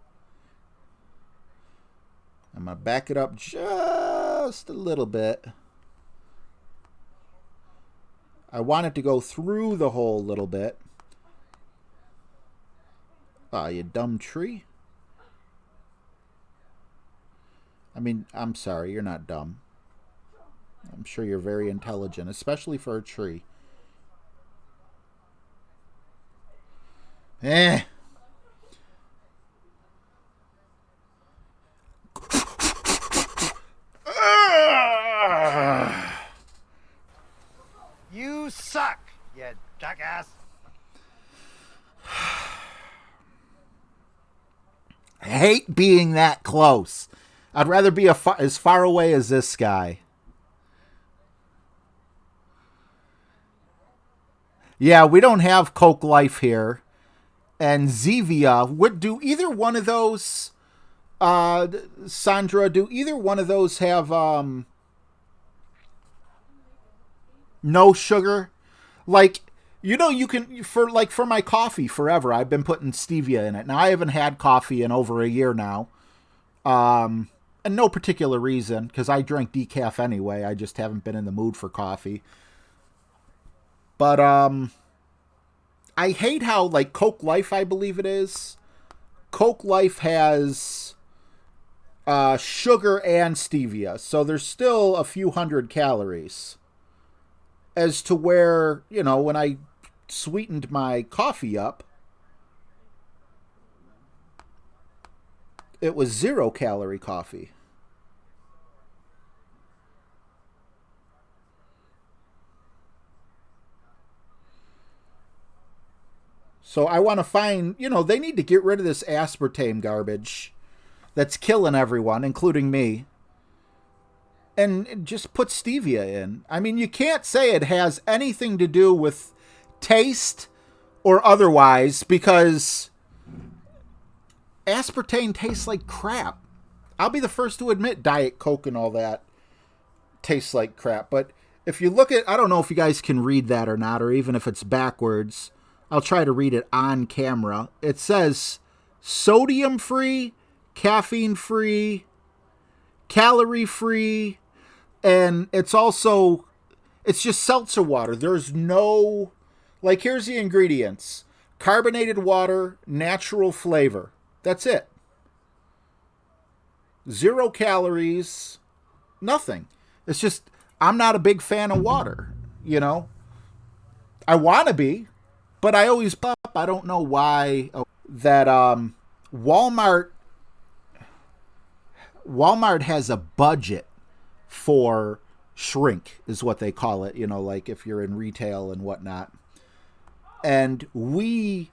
I'm going to back it up just a little bit. I want it to go through the hole a little bit. Ah, you dumb tree. I mean, I'm sorry, you're not dumb. I'm sure you're very intelligent, especially for a tree. hate being that close. I'd rather be as far away as this guy. Yeah, we don't have Coke Life here. And Zevia, do either one of those, Sandra, do either one of those have no sugar? Like, you know, you can, for my coffee forever, I've been putting stevia in it. Now, I haven't had coffee in over a year now. And no particular reason, because I drink decaf anyway. I just haven't been in the mood for coffee. But, I hate how, like, Coke Life, I believe it is. Coke Life has sugar and stevia. So there's still a few hundred calories. As to where, you know, when I sweetened my coffee up, it was 0-calorie coffee. So I want to find, you know, they need to get rid of this aspartame garbage that's killing everyone, including me, and just put stevia in. I mean, you can't say it has anything to do with taste or otherwise, because aspartame tastes like crap. I'll be the first to admit Diet Coke and all that tastes like crap. But if you look at, I don't know if you guys can read that or not, or even if it's backwards. I'll try to read it on camera. It says sodium-free, caffeine-free, calorie-free, and it's just seltzer water. There's no, like, here's the ingredients. Carbonated water, natural flavor. That's it. 0 calories, nothing. It's just, I'm not a big fan of water, you know? I want to be. But I always pop, I don't know why, that Walmart has a budget for shrink, is what they call it, you know, like if you're in retail and whatnot. And they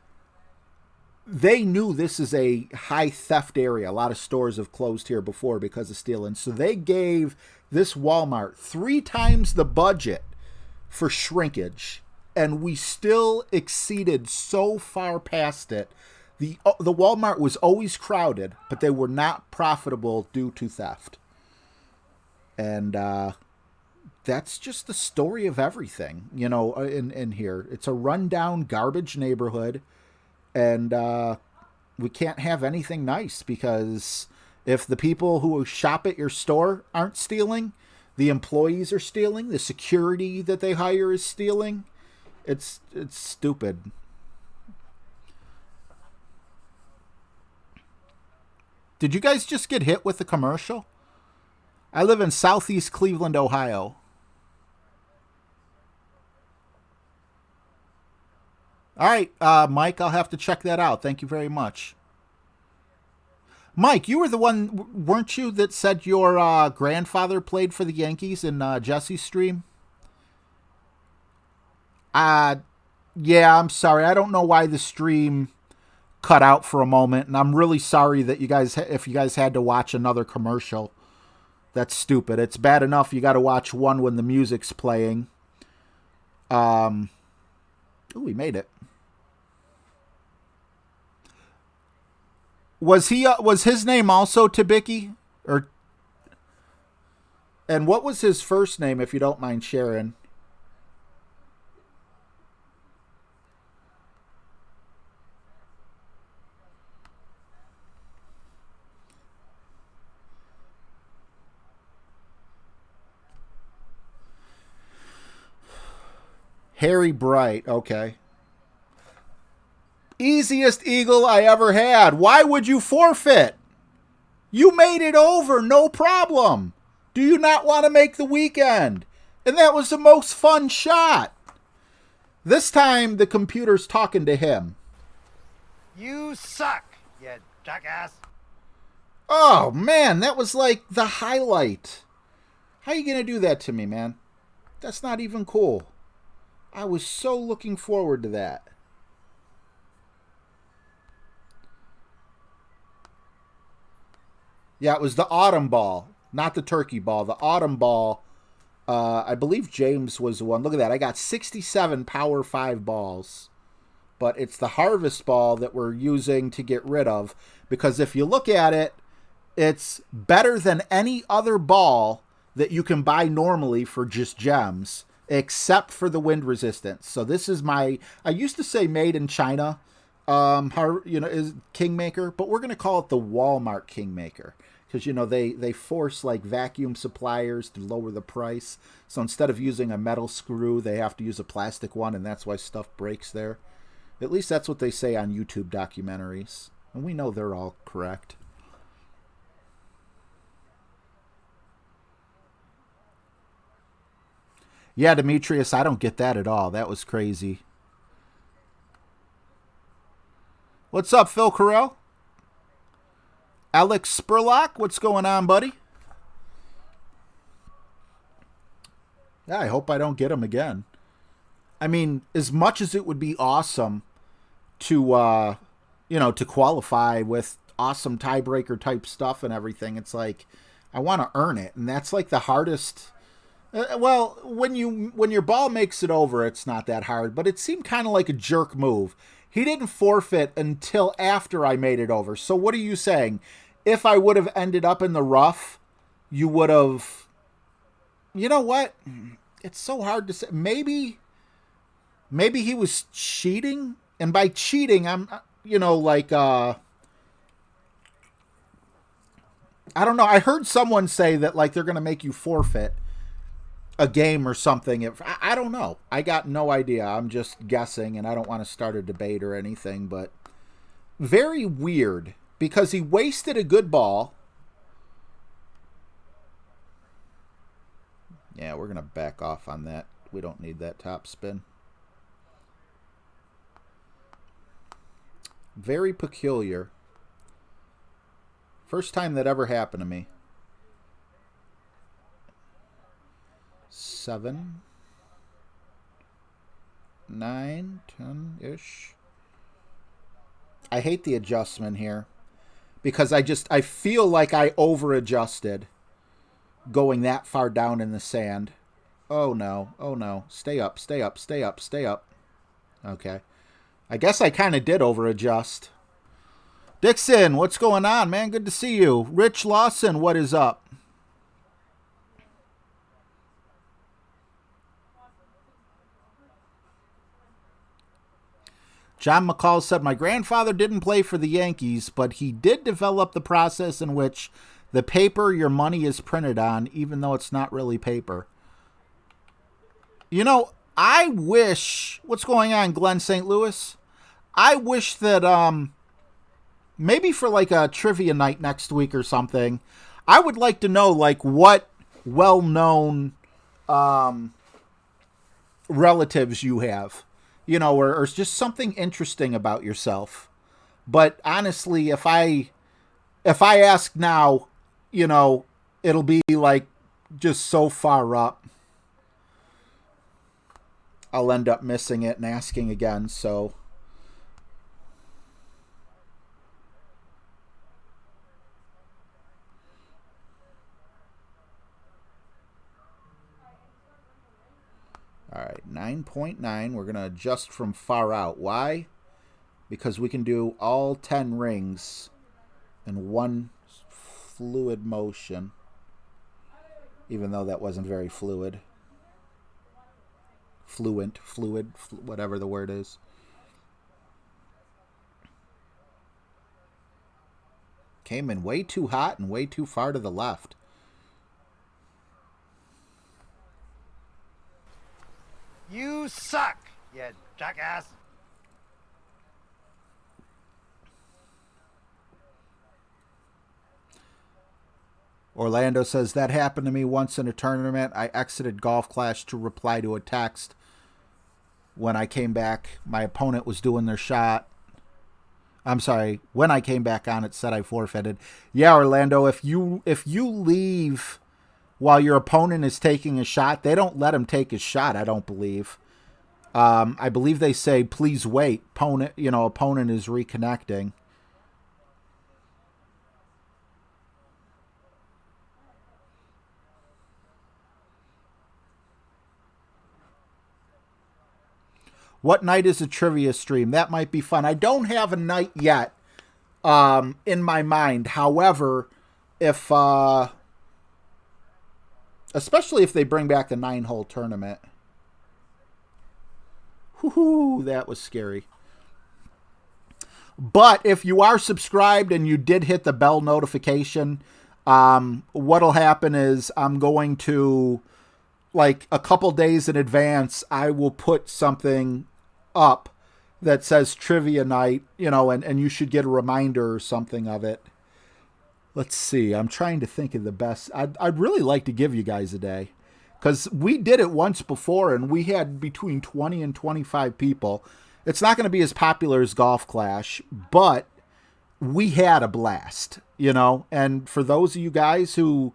knew this is a high theft area. A lot of stores have closed here before because of stealing. So they gave this Walmart 3 times the budget for shrinkage. And we still exceeded so far past it. The Walmart was always crowded, but they were not profitable due to theft. And that's just the story of everything, you know, in here. It's a rundown garbage neighborhood, and we can't have anything nice, because if the people who shop at your store aren't stealing, the employees are stealing, the security that they hire is stealing. It's stupid. Did you guys just get hit with the commercial? I live in southeast Cleveland, Ohio. All right, Mike, I'll have to check that out. Thank you very much. Mike, you were the one, weren't you, that said your grandfather played for the Yankees in Jesse's stream? Yeah, I'm sorry. I don't know why the stream cut out for a moment, and I'm really sorry that if you guys had to watch another commercial. That's stupid. It's bad enough you got to watch one when the music's playing. Oh, we made it. Was his name also Tabiki? And what was his first name, if you don't mind sharing? Harry Bright, okay. Easiest eagle I ever had. Why would you forfeit? You made it over, no problem. Do you not want to make the weekend? And that was the most fun shot. This time, the computer's talking to him. You suck, you jackass. Oh, man, that was like the highlight. How you going to do that to me, man? That's not even cool. I was so looking forward to that. Yeah, it was the autumn ball, not the turkey ball. The autumn ball, I believe James was the one. Look at that. I got 67 Power 5 balls. But it's the harvest ball that we're using to get rid of. Because if you look at it, it's better than any other ball that you can buy normally for just gems, except for the wind resistance. So this is I used to say made in China, is Kingmaker, but we're going to call it the Walmart Kingmaker. Because, they force like vacuum suppliers to lower the price. So instead of using a metal screw, they have to use a plastic one, and that's why stuff breaks there. At least that's what they say on YouTube documentaries. And we know they're all correct. Yeah, Demetrius, I don't get that at all. That was crazy. What's up, Phil Carell? Alex Spurlock, what's going on, buddy? Yeah, I hope I don't get him again. I mean, as much as it would be awesome to, to qualify with awesome tiebreaker type stuff and everything, it's like, I want to earn it. And that's like the hardest. Well, when your ball makes it over, it's not that hard, but it seemed kind of like a jerk move. He didn't forfeit until after I made it over. So what are you saying? If I would have ended up in the rough, you would have... You know what? It's so hard to say. Maybe he was cheating. And by cheating, I'm, I don't know. I heard someone say that, like, they're going to make you forfeit a game or something. I don't know. I got no idea. I'm just guessing, and I don't want to start a debate or anything, but very weird because he wasted a good ball. Yeah, we're going to back off on that. We don't need that top spin. Very peculiar. First time that ever happened to me. 7, 9, 10-ish. I hate the adjustment here because I feel like I over adjusted going that far down in the sand. Oh no, oh no. Stay up, stay up, stay up, stay up. Okay. I guess I kind of did over adjust. Dixon, what's going on, man? Good to see you. Rich Lawson, what is up? John McCall said, my grandfather didn't play for the Yankees, but he did develop the process in which the paper your money is printed on, even though it's not really paper. You know, I wish... What's going on, Glenn St. Louis? I wish that, maybe for like a trivia night next week or something, I would like to know, like, what well-known relatives you have. You know, or just something interesting about yourself. But honestly, if I ask now, you know, it'll be like just so far up. I'll end up missing it and asking again, so. All right, 9.9. We're going to adjust from far out. Why? Because we can do all 10 rings in one fluid motion, even though that wasn't very fluid. Fluid, whatever the word is. Came in way too hot and way too far to the left. You suck, you jackass. Orlando says, that happened to me once in a tournament. I exited Golf Clash to reply to a text. When I came back, my opponent was doing their shot. I'm sorry. When I came back on, it said I forfeited. Yeah, Orlando, if you leave while your opponent is taking a shot, they don't let him take his shot, I don't believe. I believe they say, please wait. Opponent is reconnecting. What night is a trivia stream? That might be fun. I don't have a night yet in my mind. However, if especially if they bring back the 9-hole tournament. Whoo, that was scary. But if you are subscribed and you did hit the bell notification, what'll happen is I'm going to, like a couple days in advance, I will put something up that says trivia night, you know, and you should get a reminder or something of it. Let's see. I'm trying to think of the best. I'd really like to give you guys a day, because we did it once before and we had between 20 and 25 people. It's not going to be as popular as Golf Clash, but we had a blast, you know. And for those of you guys who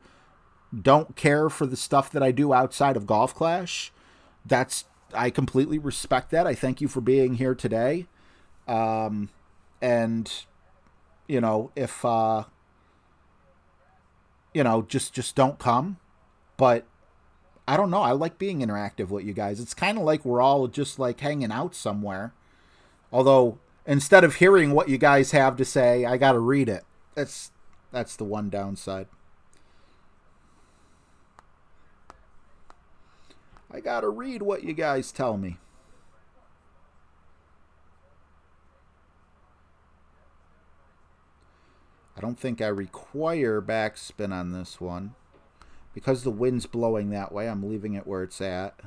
don't care for the stuff that I do outside of Golf Clash, I completely respect that. I thank you for being here today. And, you know, if, you know, just don't come. But I don't know. I like being interactive with you guys. It's kind of like we're all just like hanging out somewhere. Although instead of hearing what you guys have to say, I got to read it. That's the one downside. I got to read what you guys tell me. I don't think I require backspin on this one. Because the wind's blowing that way, I'm leaving it where it's at.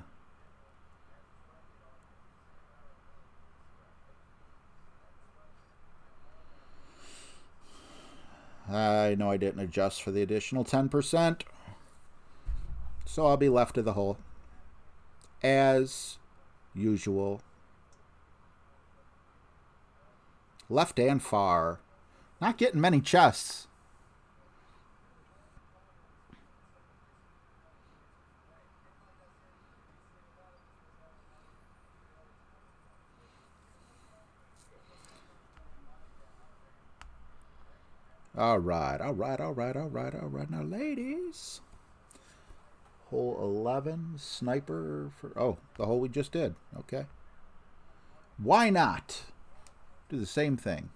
I know I didn't adjust for the additional 10%. So I'll be left to the hole. As usual. Left and far. Not getting many chests. All right. Now, ladies. Hole 11, sniper for... Oh, the hole we just did. Okay. Why not do the same thing?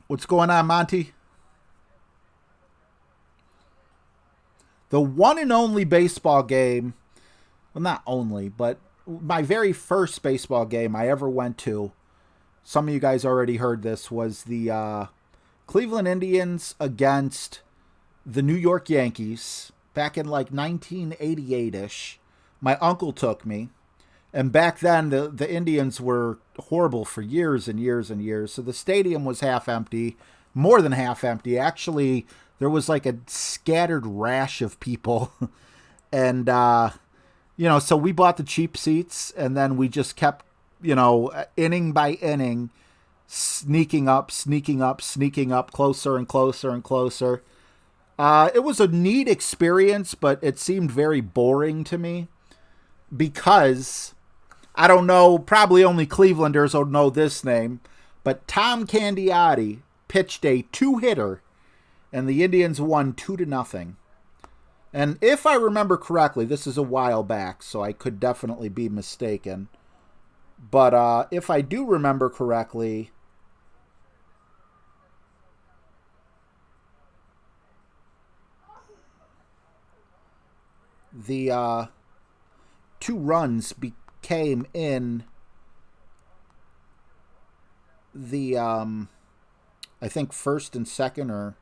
What's going on, Monty? The one and only baseball game, well, not only, but my very first baseball game I ever went to, some of you guys already heard this, was the Cleveland Indians against the New York Yankees back in like 1988-ish. My uncle took me. And back then, the Indians were horrible for years and years and years. So the stadium was half empty, more than half empty. Actually, there was like a scattered rash of people. And, you know, so we bought the cheap seats, and then we just kept, you know, inning by inning, sneaking up, closer and closer and closer. It was a neat experience, but it seemed very boring to me because... I don't know, probably only Clevelanders will know this name, but Tom Candiotti pitched a 2-hitter, and the Indians won 2-0. And if I remember correctly, this is a while back, so I could definitely be mistaken. But if I do remember correctly, the 2 runs came in the I think first and second, or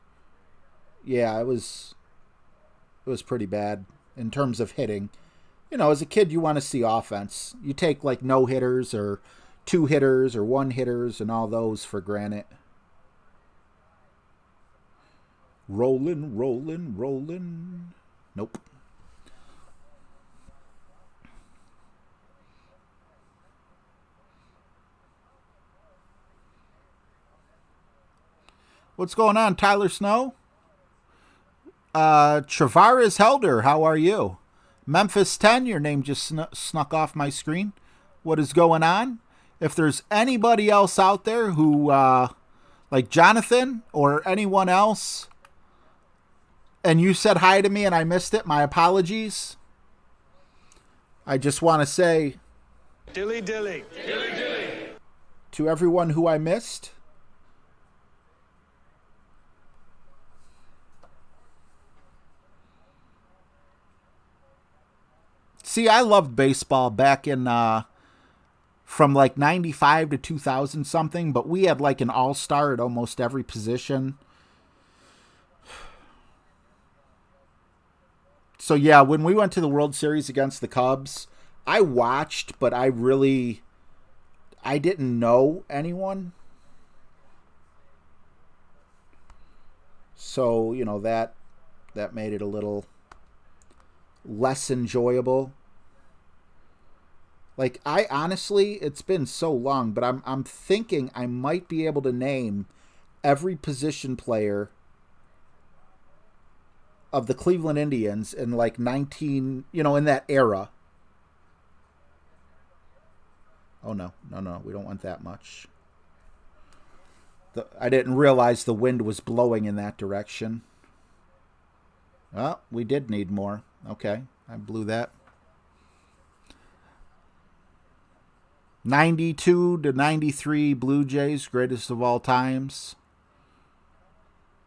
yeah, it was pretty bad in terms of hitting. You know, as a kid you want to see offense. You take like no hitters or 2 hitters or 1 hitters and all those for granted. Rolling. Nope. What's going on, Tyler Snow? Travares Helder, how are you? Memphis 10, your name just snuck off my screen. What is going on? If there's anybody else out there who, like Jonathan or anyone else, and you said hi to me and I missed it, my apologies. I just want to say Dilly dilly. to everyone who I missed, see, I loved baseball back in from like 95 to 2000 something, but we had like an all-star at almost every position. So yeah, when we went to the World Series against the Cubs, I watched, but I didn't know anyone. So, you know, that made it a little less enjoyable. Like, I honestly, it's been so long, but I'm thinking I might be able to name every position player of the Cleveland Indians in like 19, you know, in that era. Oh, no, we don't want that much. I didn't realize the wind was blowing in that direction. Well, we did need more. Okay, I blew that. 92 to 93 Blue Jays, greatest of all times.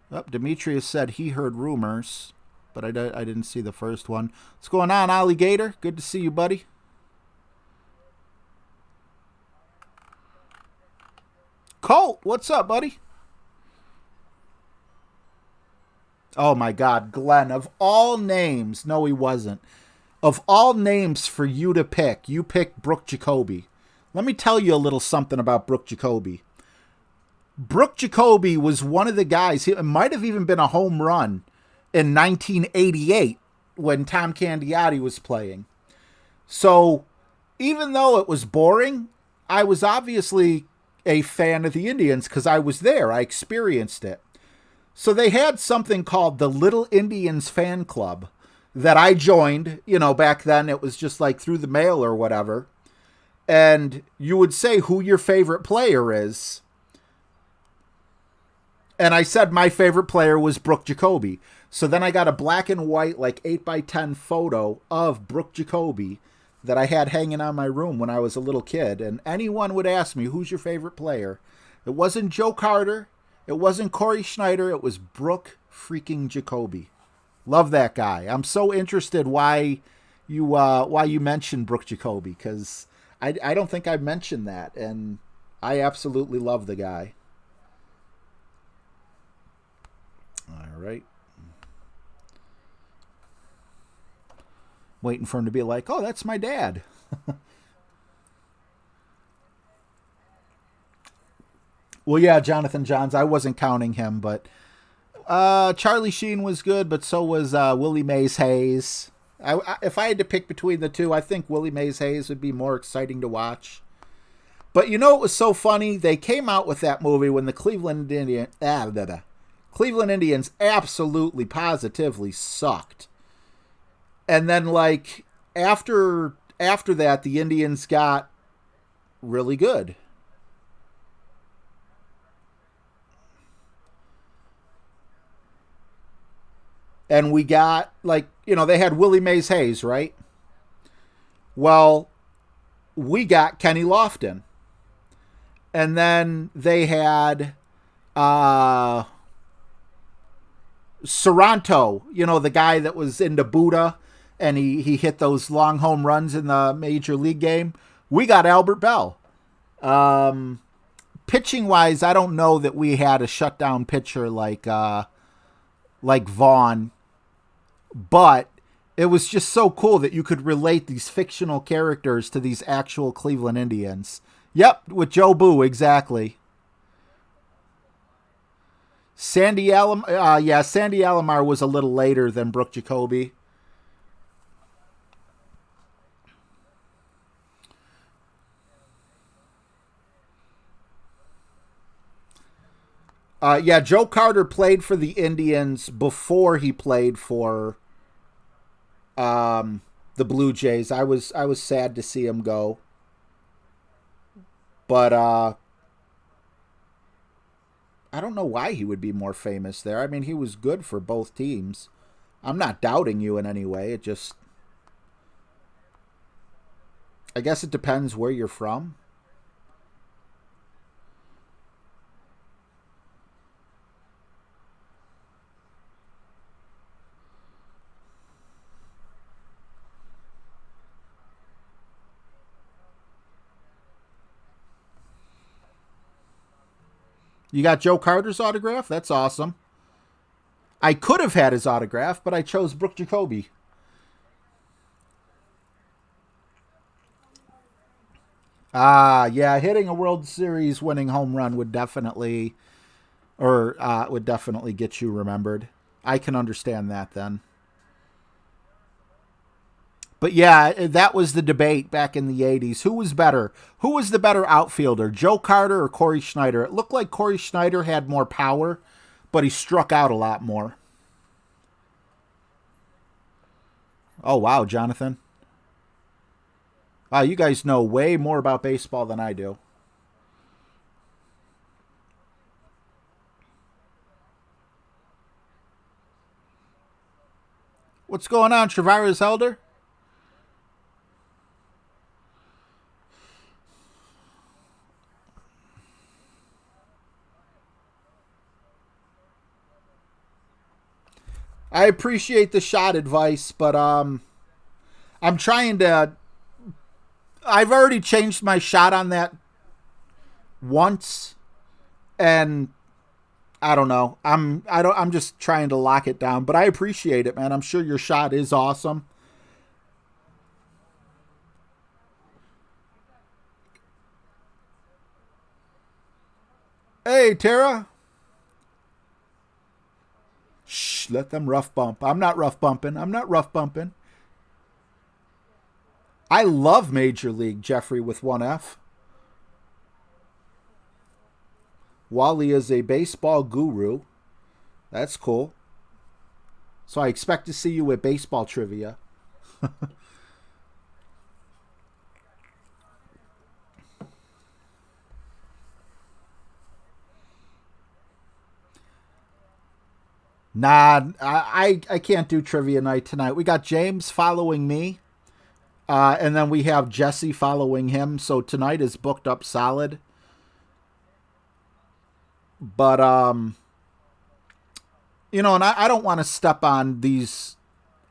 Oh, Demetrius said he heard rumors, but I didn't see the first one. What's going on, Alligator? Good to see you, buddy. Colt, what's up, buddy? Oh, my God. Glenn, of all names, no, he wasn't. Of all names for you to pick, you picked Brooke Jacoby. Let me tell you a little something about Brooke Jacoby. Brooke Jacoby was one of the guys, it might have even been a home run in 1988 when Tom Candiotti was playing. So even though it was boring, I was obviously a fan of the Indians because I was there. I experienced it. So they had something called the Little Indians Fan Club that I joined. You know, back then it was just like through the mail or whatever. And you would say who your favorite player is. And I said my favorite player was Brooke Jacoby. So then I got a black and white, like 8x10 photo of Brooke Jacoby that I had hanging on my room when I was a little kid. And anyone would ask me, who's your favorite player? It wasn't Joe Carter. It wasn't Corey Schneider. It was Brooke freaking Jacoby. Love that guy. I'm so interested why you mentioned Brooke Jacoby, because I don't think I mentioned that, and I absolutely love the guy. All right. Waiting for him to be like, oh, that's my dad. Well, yeah, Jonathan Johns, I wasn't counting him, but Charlie Sheen was good, but so was Willie Mays Hayes. If I had to pick between the two, I think Willie Mays Hayes would be more exciting to watch. But you know, it was so funny. They came out with that movie when the Cleveland Indians absolutely positively sucked. And then, like, after that, the Indians got really good. And we got, like, you know, they had Willie Mays Hayes, right? Well, we got Kenny Lofton. And then they had Sorrento, you know, the guy that was into Buddha, and he hit those long home runs in the Major League game. We got Albert Bell. Pitching-wise, I don't know that we had a shutdown pitcher like Vaughn, but it was just so cool that you could relate these fictional characters to these actual Cleveland Indians. Yep, with Joe Boo, exactly. Sandy Alomar was a little later than Brooke Jacoby. Joe Carter played for the Indians before he played for the Blue Jays. I was sad to see him go. But I don't know why he would be more famous there. I mean, he was good for both teams. I'm not doubting you in any way. It just... I guess it depends where you're from. You got Joe Carter's autograph? That's awesome. I could have had his autograph, but I chose Brooke Jacoby. Yeah, hitting a World Series winning home run would definitely, would definitely get you remembered. I can understand that then. But yeah, that was the debate back in the 80s. Who was better? Who was the better outfielder, Joe Carter or Corey Schneider? It looked like Corey Schneider had more power, but he struck out a lot more. Oh, wow, Jonathan. Wow, you guys know way more about baseball than I do. What's going on, Travaris Elder? I appreciate the shot advice, but I'm trying to. I've already changed my shot on that once, and I don't know. I'm just trying to lock it down, but I appreciate it, man. I'm sure your shot is awesome. Hey, Tara. Shh, let them rough bump. I'm not rough bumping. I'm not rough bumping. I love Major League, Jeffrey, with one F. Wally is a baseball guru. That's cool. So I expect to see you at baseball trivia. Nah, I can't do trivia night tonight. We got James following me. And then we have Jesse following him. So tonight is booked up solid. But, you know, and I don't want to step on these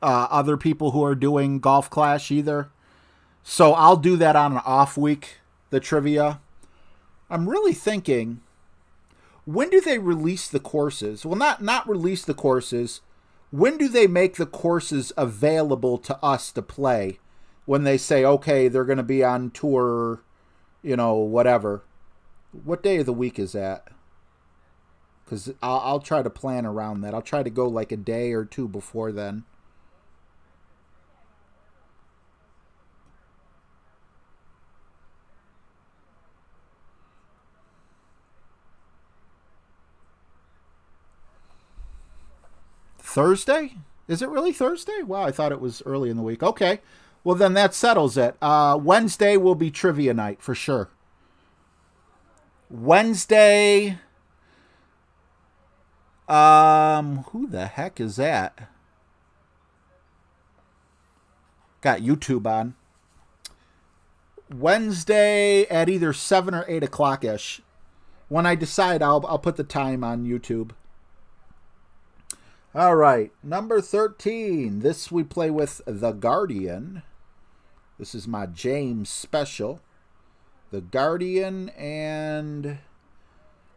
other people who are doing Golf Clash either. So I'll do that on an off week, the trivia. I'm really thinking, when do they release the courses? Well, not release the courses. When do they make the courses available to us to play? When they say, okay, they're going to be on tour, you know, whatever. What day of the week is that? Because I'll try to plan around that. I'll try to go like a day or two before then. Thursday? Is it really Thursday? Wow, I thought it was early in the week. Okay. Well, then that settles it. Wednesday will be trivia night for sure. Wednesday. Who the heck is that? Got YouTube on. Wednesday at either 7 or 8 o'clock-ish. When I decide, I'll put the time on YouTube. All right, number 13. This we play with The Guardian. This is my James special. The Guardian, and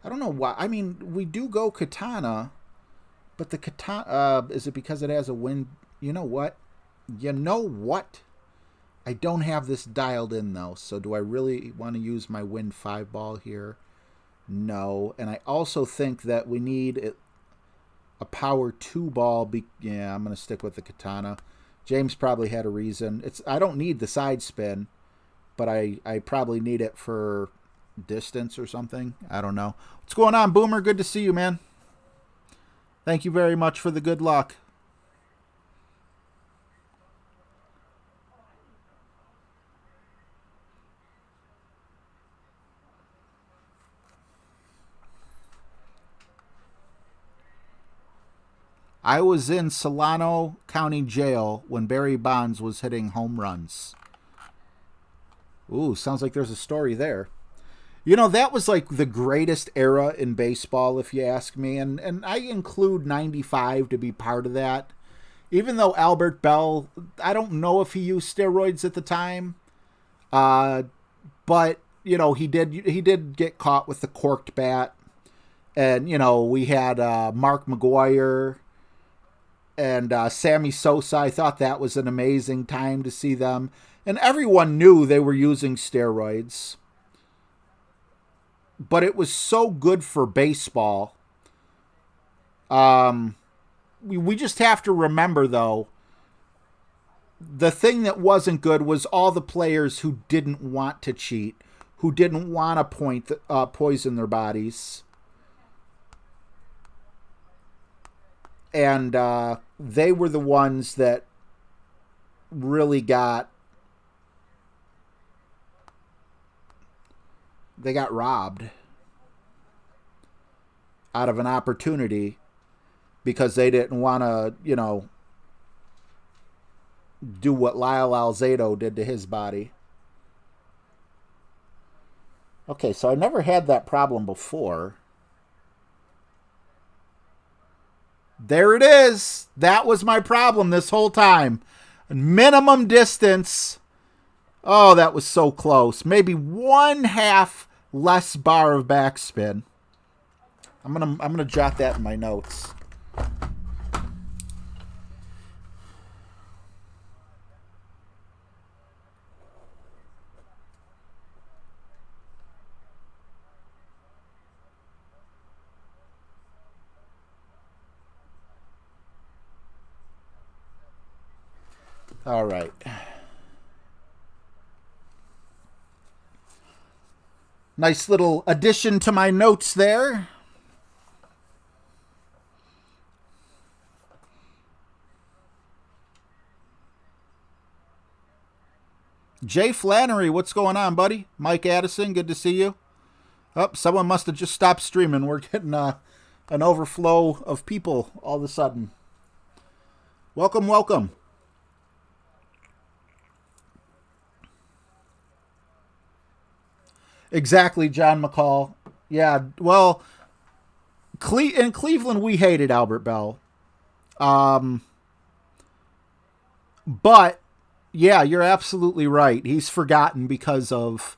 I don't know why. I mean, we do go Katana, but the Katana, is it because it has a wind? You know what? You know what? I don't have this dialed in, though. So do I really want to use my Wind 5 ball here? No. And I also think that we need a Power 2 ball. Yeah, I'm going to stick with the Katana. James probably had a reason. I don't need the side spin, but I probably need it for distance or something. I don't know. What's going on, Boomer? Good to see you, man. Thank you very much for the good luck. I was in Solano County Jail when Barry Bonds was hitting home runs. Ooh, sounds like there's a story there. You know, that was like the greatest era in baseball, if you ask me. And I include 95 to be part of that. Even though Albert Bell, I don't know if he used steroids at the time. But, you know, he did get caught with the corked bat. And, you know, we had Mark McGwire and Sammy Sosa. I thought that was an amazing time to see them. And everyone knew they were using steroids. But it was so good for baseball. We just have to remember, though, the thing that wasn't good was all the players who didn't want to cheat, who didn't want to poison their bodies. And they were the ones that really got robbed out of an opportunity because they didn't want to, you know, do what Lyle Alzado did to his body. Okay, so I never had that problem before. There it is. That was my problem this whole time. Minimum distance. Oh, that was so close. Maybe 1/2 less bar of backspin. I'm gonna jot that in my notes. All right. Nice little addition to my notes there. Jay Flannery, what's going on, buddy? Mike Addison, good to see you. Oh, someone must have just stopped streaming. We're getting an overflow of people all of a sudden. Welcome, welcome. Exactly, John McCall. Yeah, well, in Cleveland, we hated Albert Bell. But, yeah, you're absolutely right. He's forgotten because of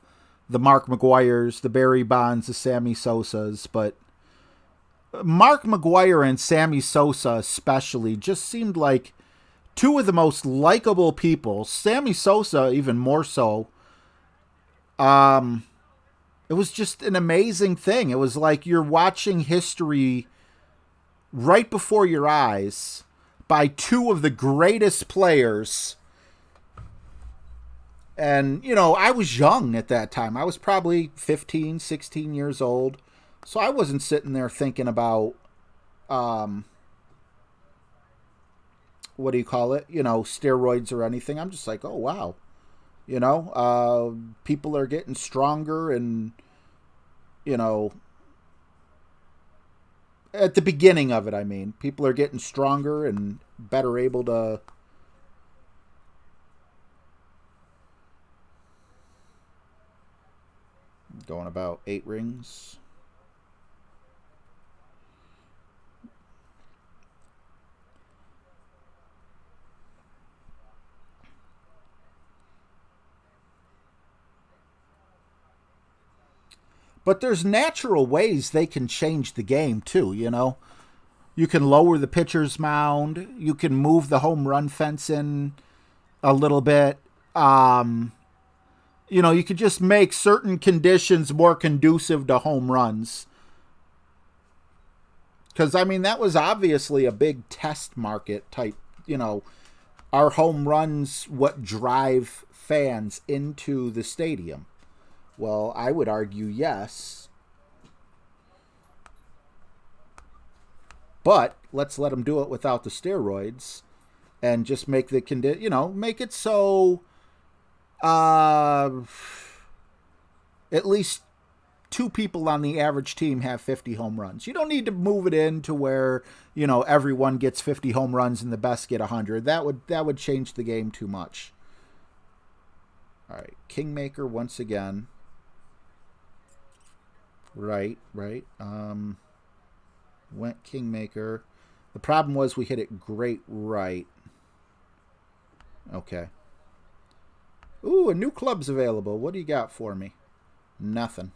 the Mark McGwires, the Barry Bonds, the Sammy Sosas. But Mark McGwire and Sammy Sosa especially just seemed like two of the most likable people. Sammy Sosa even more so. It was just an amazing thing. It was like you're watching history right before your eyes by two of the greatest players. And, you know, I was young at that time. I was probably 15, 16 years old. So I wasn't sitting there thinking about, what do you call it? You know, steroids or anything. I'm just like, oh, wow. You know, people are getting stronger and, you know, at the beginning of it, I mean, people are getting stronger and better able to going about 8 rings. But there's natural ways they can change the game, too, you know. You can lower the pitcher's mound. You can move the home run fence in a little bit. You know, you could just make certain conditions more conducive to home runs. Because, I mean, that was obviously a big test market type, you know. Are home runs what drive fans into the stadium? Well, I would argue yes. But let's let them do it without the steroids and just make the you know, make it so at least 2 people on the average team have 50 home runs. You don't need to move it in to where, you know, everyone gets 50 home runs and the best get 100. That would change the game too much. All right, Kingmaker once again. Right. Went Kingmaker. The problem was we hit it great right. Okay. Ooh, a new club's available. What do you got for me? Nothing.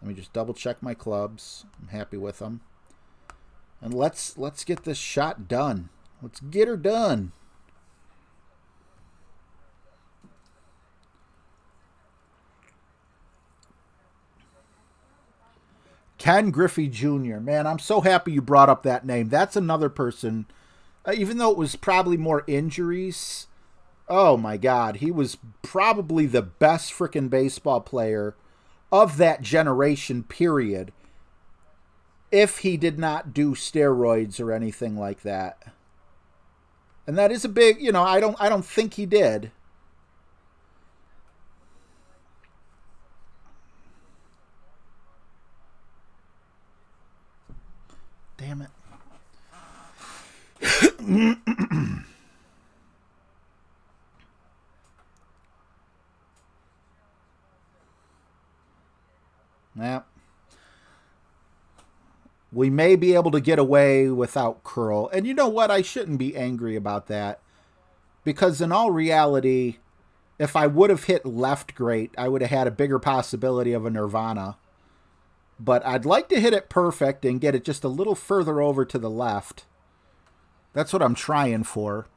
Let me just double check my clubs. I'm happy with them. And let's get this shot done. Let's get her done. Ken Griffey Jr. Man, I'm so happy you brought up that name. That's another person, even though it was probably more injuries. Oh my God, he was probably the best freaking baseball player of that generation, period. If he did not do steroids or anything like that. And that is a big, you know, I don't think he did. Damn it. Yeah. We may be able to get away without curl. And you know what? I shouldn't be angry about that. Because in all reality, if I would have hit left great, I would have had a bigger possibility of a Nirvana. But I'd like to hit it perfect and get it just a little further over to the left. That's what I'm trying for.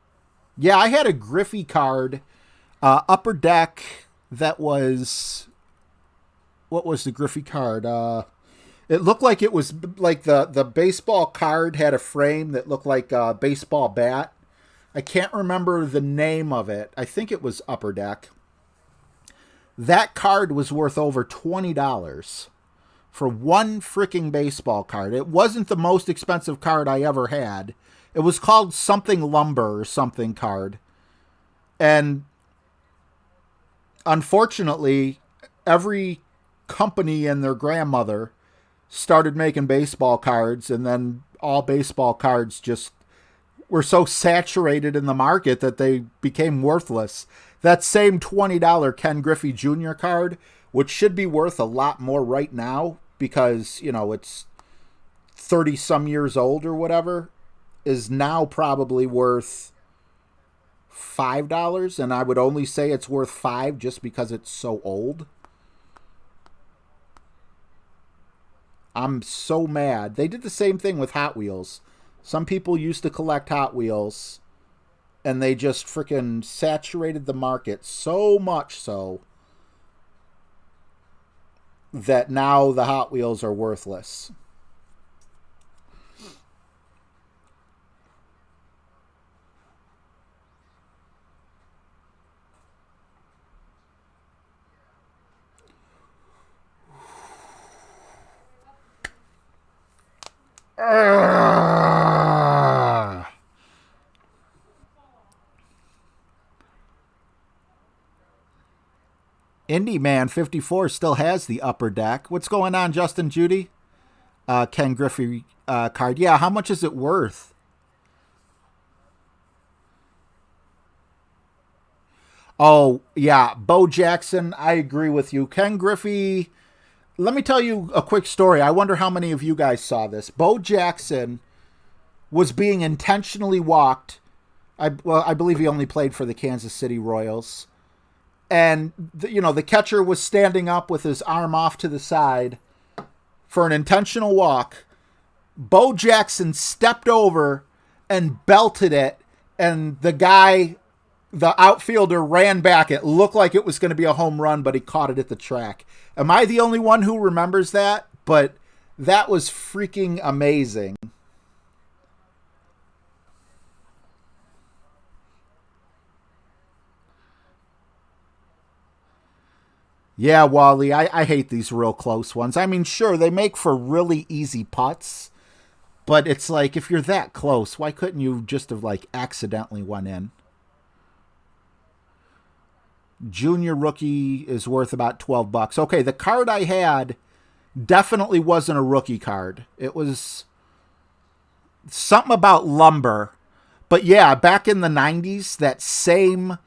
Yeah, I had a Griffey card, upper deck, that was... What was the Griffey card? It looked like it was like the baseball card had a frame that looked like a baseball bat. I can't remember the name of it. I think it was upper deck. That card was worth over $20 for one freaking baseball card. It wasn't the most expensive card I ever had. It was called something lumber or something card. And unfortunately, every company and their grandmother started making baseball cards, and then all baseball cards just were so saturated in the market that they became worthless. That same $20 Ken Griffey Jr. card, which should be worth a lot more right now because, you know, it's 30 some years old or whatever, is now probably worth $5, and I would only say it's worth $5 just because it's so old. I'm so mad. They did the same thing with Hot Wheels. Some people used to collect Hot Wheels, and they just freaking saturated the market so much so that now the Hot Wheels are worthless. Indie Man 54 still has the upper deck. What's going on, Justin Judy? Ken Griffey card. Yeah, how much is it worth? Oh, yeah, Bo Jackson, I agree with you. Ken Griffey, let me tell you a quick story. I wonder how many of you guys saw this. Bo Jackson was being intentionally walked. I believe he only played for the Kansas City Royals. And, the catcher was standing up with his arm off to the side for an intentional walk. Bo Jackson stepped over and belted it, and the outfielder ran back. It looked like it was going to be a home run, but he caught it at the track. Am I the only one who remembers that? But that was freaking amazing. Yeah, Wally, I hate these real close ones. I mean, sure, they make for really easy putts, but it's like, if you're that close, why couldn't you just have, accidentally went in? Junior rookie is worth about $12. Okay, the card I had definitely wasn't a rookie card. It was something about lumber. But yeah, back in the 90s, that same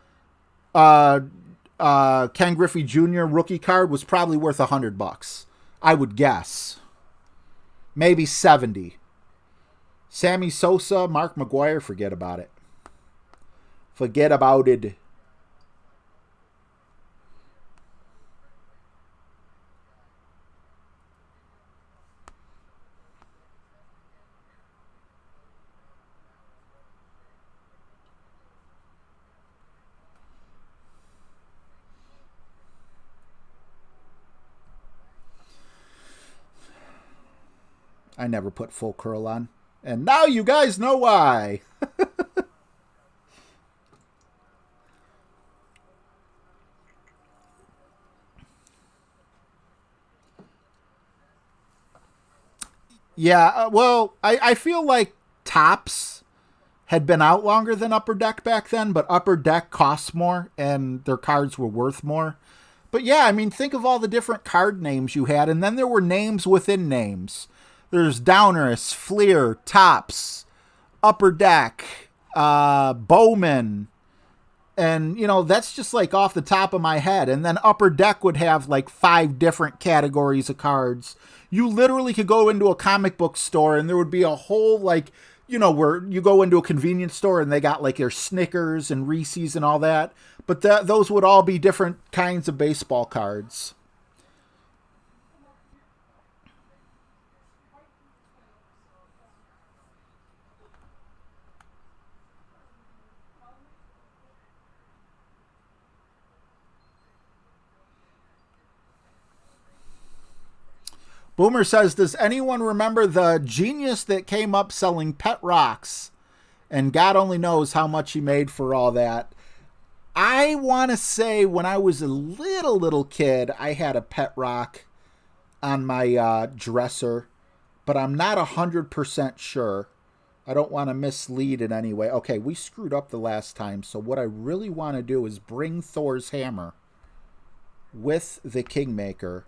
Ken Griffey Jr. rookie card was probably worth $100. I would guess. Maybe 70. Sammy Sosa, Mark McGuire, forget about it. Forget about it. I never put full curl on. And now you guys know why. Yeah, well, I feel like Tops had been out longer than Upper Deck back then, but Upper Deck costs more and their cards were worth more. But yeah, I mean, think of all the different card names you had, and then there were names within names. There's Downers, Fleer, Tops, Upper Deck, Bowman, and, you know, that's just like off the top of my head. And then Upper Deck would have like 5 different categories of cards. You literally could go into a comic book store and there would be a whole, like, you know, where you go into a convenience store and they got like their Snickers and Reese's and all that. But those would all be different kinds of baseball cards. Boomer says, does anyone remember the genius that came up selling pet rocks? And God only knows how much he made for all that. I want to say when I was a little kid, I had a pet rock on my dresser, but I'm not 100% sure. I don't want to mislead in any way. Okay, we screwed up the last time, so what I really want to do is bring Thor's hammer with the Kingmaker.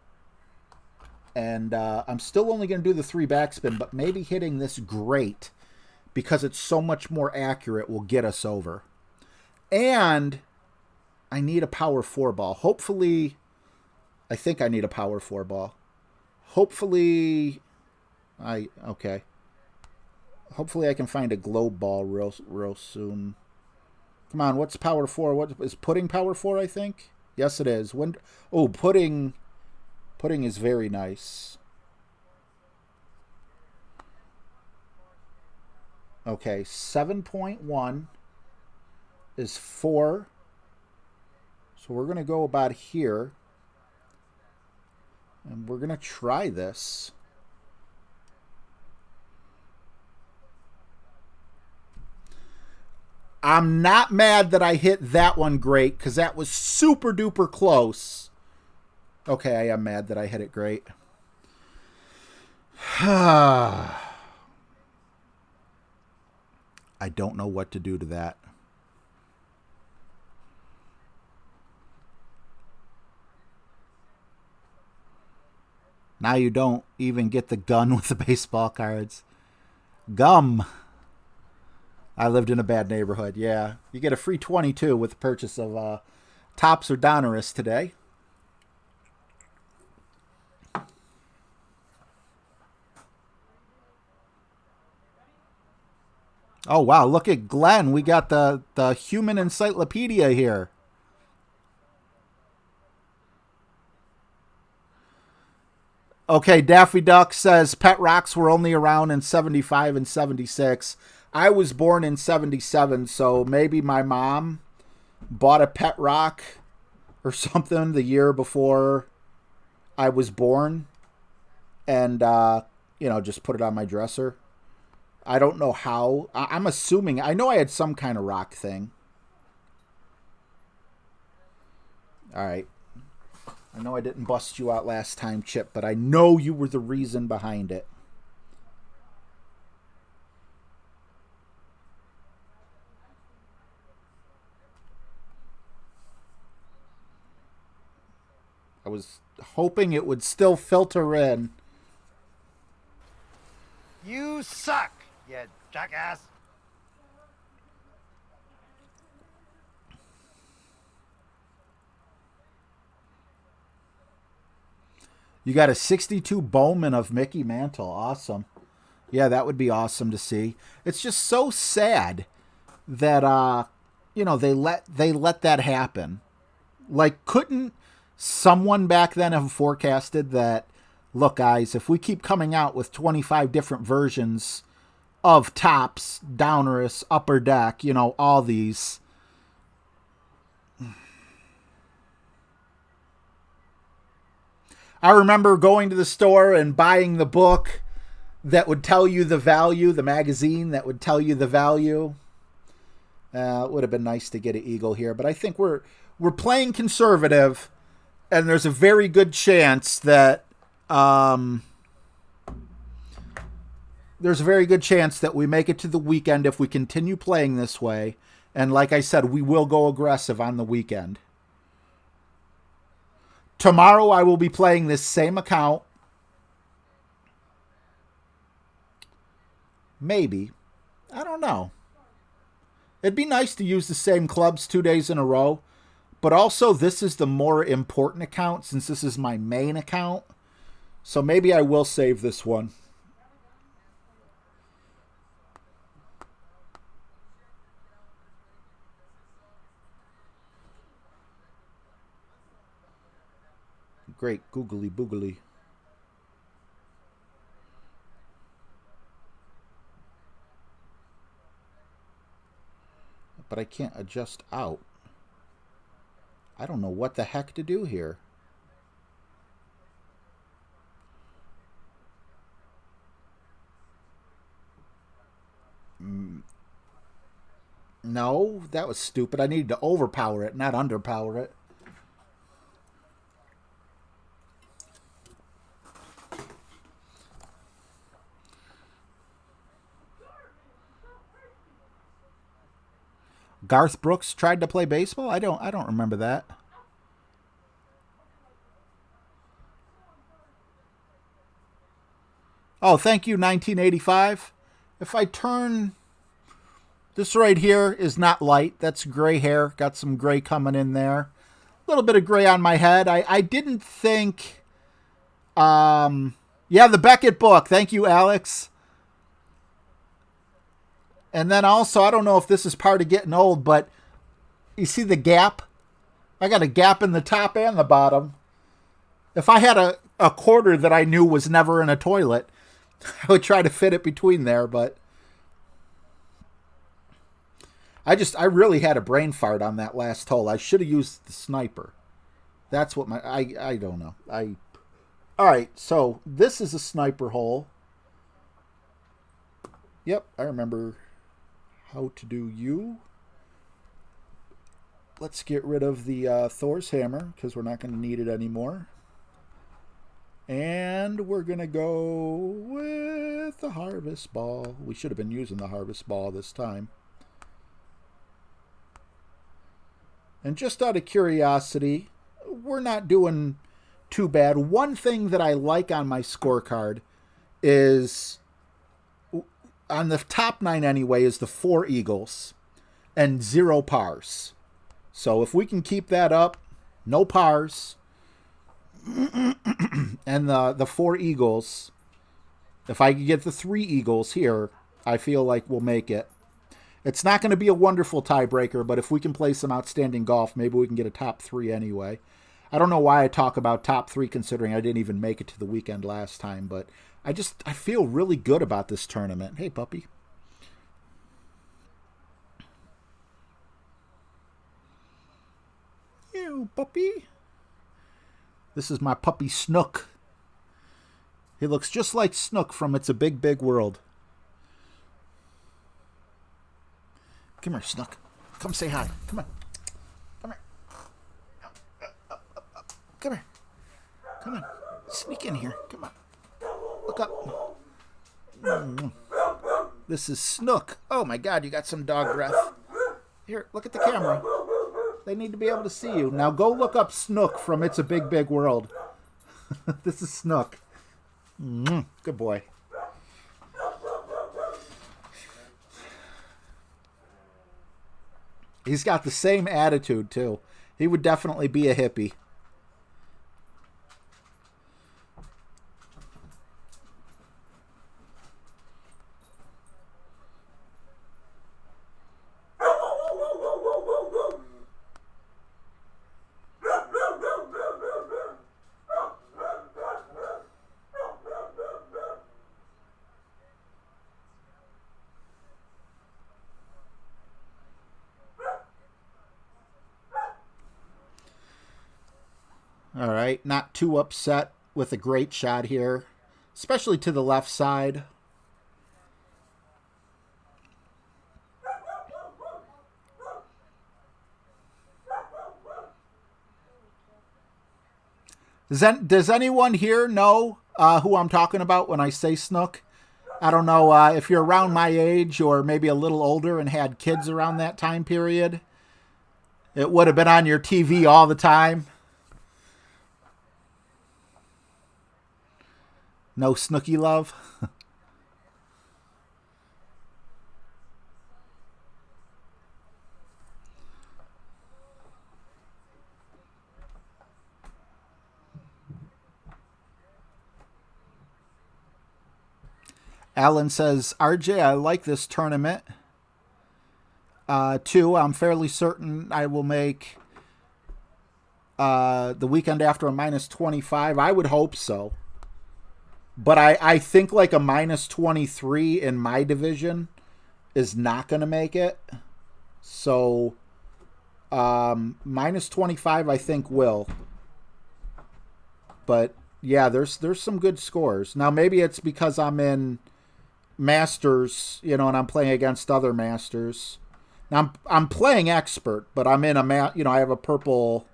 And I'm still only going to do the 3 backspin, but maybe hitting this grate, because it's so much more accurate, will get us over. And I need a power 4 ball. Hopefully, I think I need a power 4 ball. Hopefully, okay. Hopefully I can find a globe ball real soon. Come on, what's power 4? What is pudding power 4, I think? Yes, it is. Pudding is very nice. Okay, 7.1 is 4. So we're going to go about here. And we're going to try this. I'm not mad that I hit that one great, because that was super duper close. Okay, I am mad that I hit it great. I don't know what to do to that. Now you don't even get the gun with the baseball cards. Gum. I lived in a bad neighborhood, yeah. You get a free 22 with the purchase of Tops or Donruss today. Oh, wow. Look at Glenn. We got the human encyclopedia here. Okay, Daffy Duck says pet rocks were only around in 75 and 76. I was born in 77, so maybe my mom bought a pet rock or something the year before I was born and, just put it on my dresser. I don't know how. I'm assuming. I know I had some kind of rock thing. All right. I know I didn't bust you out last time, Chip, but I know you were the reason behind it. I was hoping it would still filter in. You suck, you jackass. You got a 62 Bowman of Mickey Mantle. Awesome. Yeah, that would be awesome to see. It's just so sad that you know, they let that happen. Like, couldn't someone back then have forecasted that, look guys, if we keep coming out with 25 different versions of Tops, Downers, Upper Deck, you know, all these, I remember going to the store and buying the book that would tell you the value, the magazine that would tell you the value. It would have been nice to get an Eagle here, but I think we're playing conservative, and there's a very good chance that we make it to the weekend if we continue playing this way. And like I said, we will go aggressive on the weekend. Tomorrow I will be playing this same account. Maybe. I don't know. It'd be nice to use the same clubs 2 days in a row. But also, this is the more important account since this is my main account. So maybe I will save this one. Great, googly boogly. But I can't adjust out. I don't know what the heck to do here. No, that was stupid. I needed to overpower it, not underpower it. Garth Brooks tried to play baseball? I don't remember that. Oh, thank you, 1985. If I turn... This right here is not light. That's gray hair. Got some gray coming in there. A little bit of gray on my head. I didn't think... Yeah, the Beckett book. Thank you, Alex. And then also, I don't know if this is part of getting old, but you see the gap? I got a gap in the top and the bottom. If I had a quarter that I knew was never in a toilet, I would try to fit it between there, but I really had a brain fart on that last hole. I should have used the sniper. That's what I don't know. All right, so this is a sniper hole. Yep, I remember how to do you. Let's get rid of the Thor's hammer because we're not going to need it anymore. And we're going to go with the harvest ball. We should have been using the harvest ball this time. And just out of curiosity, we're not doing too bad. One thing that I like on my scorecard is, on the top 9 anyway, is the 4 eagles and 0 pars. So if we can keep that up, no pars, and the 4 eagles, if I can get the 3 eagles here, I feel like we'll make it. It's not going to be a wonderful tiebreaker, but if we can play some outstanding golf, maybe we can get a top 3 anyway. I don't know why I talk about top 3 considering I didn't even make it to the weekend last time, but I feel really good about this tournament. Hey, puppy. You, puppy. This is my puppy Snook. He looks just like Snook from It's a Big, Big World. Come here, Snook. Come say hi. Come on. Come here. Come here. Come on. Sneak in here. Come on. Look up. This is Snook. Oh my God, you got some dog breath. Here, look at the camera. They need to be able to see you. Now go look up Snook from It's a Big, Big World. This is Snook. Good boy. He's got the same attitude, too. He would definitely be a hippie. All right, not too upset with a great shot here, especially to the left side. Does anyone here know who I'm talking about when I say snook? I don't know if you're around my age or maybe a little older and had kids around that time period. It would have been on your TV all the time. No Snooki love? Alan says, RJ, I like this tournament. 2, I'm fairly certain I will make the weekend after a minus 25. I would hope so. But I think like a minus 23 in my division is not going to make it. So minus 25 I think will. But yeah, there's some good scores. Now maybe it's because I'm in Masters, you know, and I'm playing against other Masters. Now I'm playing expert, but I'm in a I have a purple.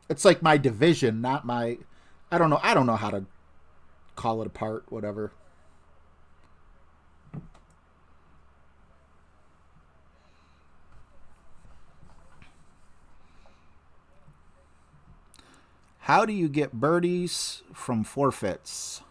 It's like my division, not my. I don't know how to call it apart. Whatever. How do you get birdies from forfeits?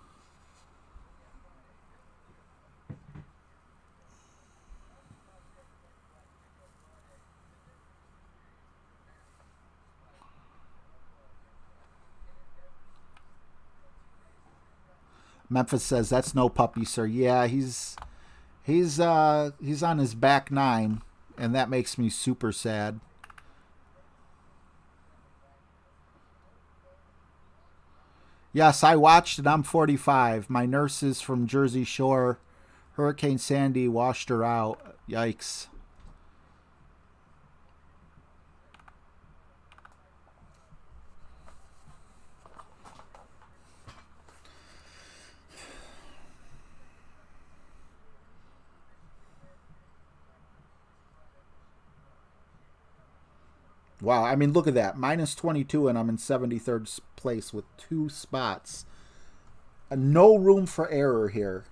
Memphis says that's no puppy, sir. Yeah, he's on his back 9, and that makes me super sad. Yes, I watched it. I'm 45. My nurse is from Jersey Shore. Hurricane Sandy washed her out. Yikes. Wow, I mean, look at that. Minus 22, and I'm in 73rd place with 2 spots. No room for error here.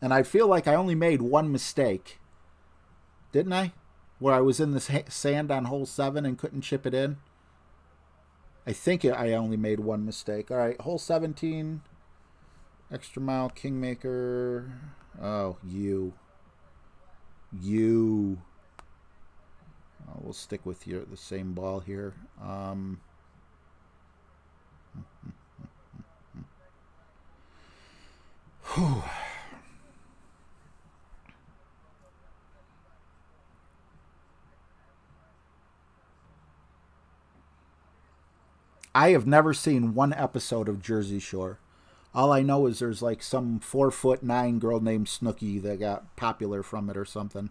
And I feel like I only made 1 mistake. Didn't I? Where I was in the sand on hole 7 and couldn't chip it in. I think I only made 1 mistake. All right, hole 17. Extra mile, Kingmaker. Oh, you. We'll stick with the same ball here. I have never seen 1 episode of Jersey Shore. All I know is there's like some 4'9" girl named Snooki that got popular from it or something.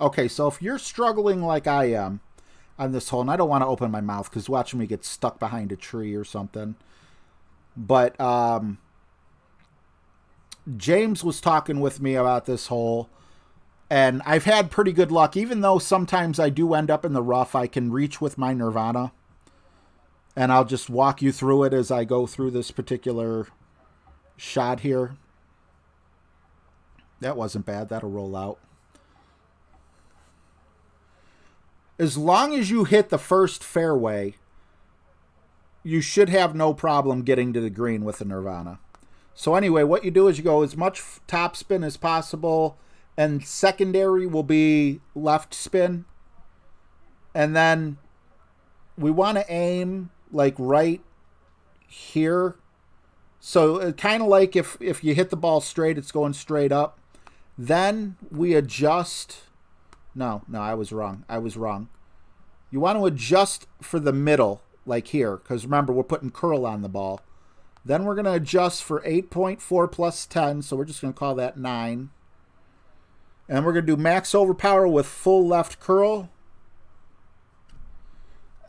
Okay, so if you're struggling like I am on this hole, and I don't want to open my mouth because watching me get stuck behind a tree or something, but James was talking with me about this hole, and I've had pretty good luck. Even though sometimes I do end up in the rough, I can reach with my Nirvana, and I'll just walk you through it as I go through this particular shot here. That wasn't bad. That'll roll out. As long as you hit the first fairway, you should have no problem getting to the green with the Nirvana. So anyway, what you do is you go as much topspin as possible, and secondary will be left spin. And then we want to aim like right here. So kind of like if you hit the ball straight, it's going straight up. Then we adjust. No, I was wrong. You want to adjust for the middle, like here, because remember, we're putting curl on the ball. Then we're going to adjust for 8.4 plus 10, so we're just going to call that 9. And we're going to do max overpower with full left curl.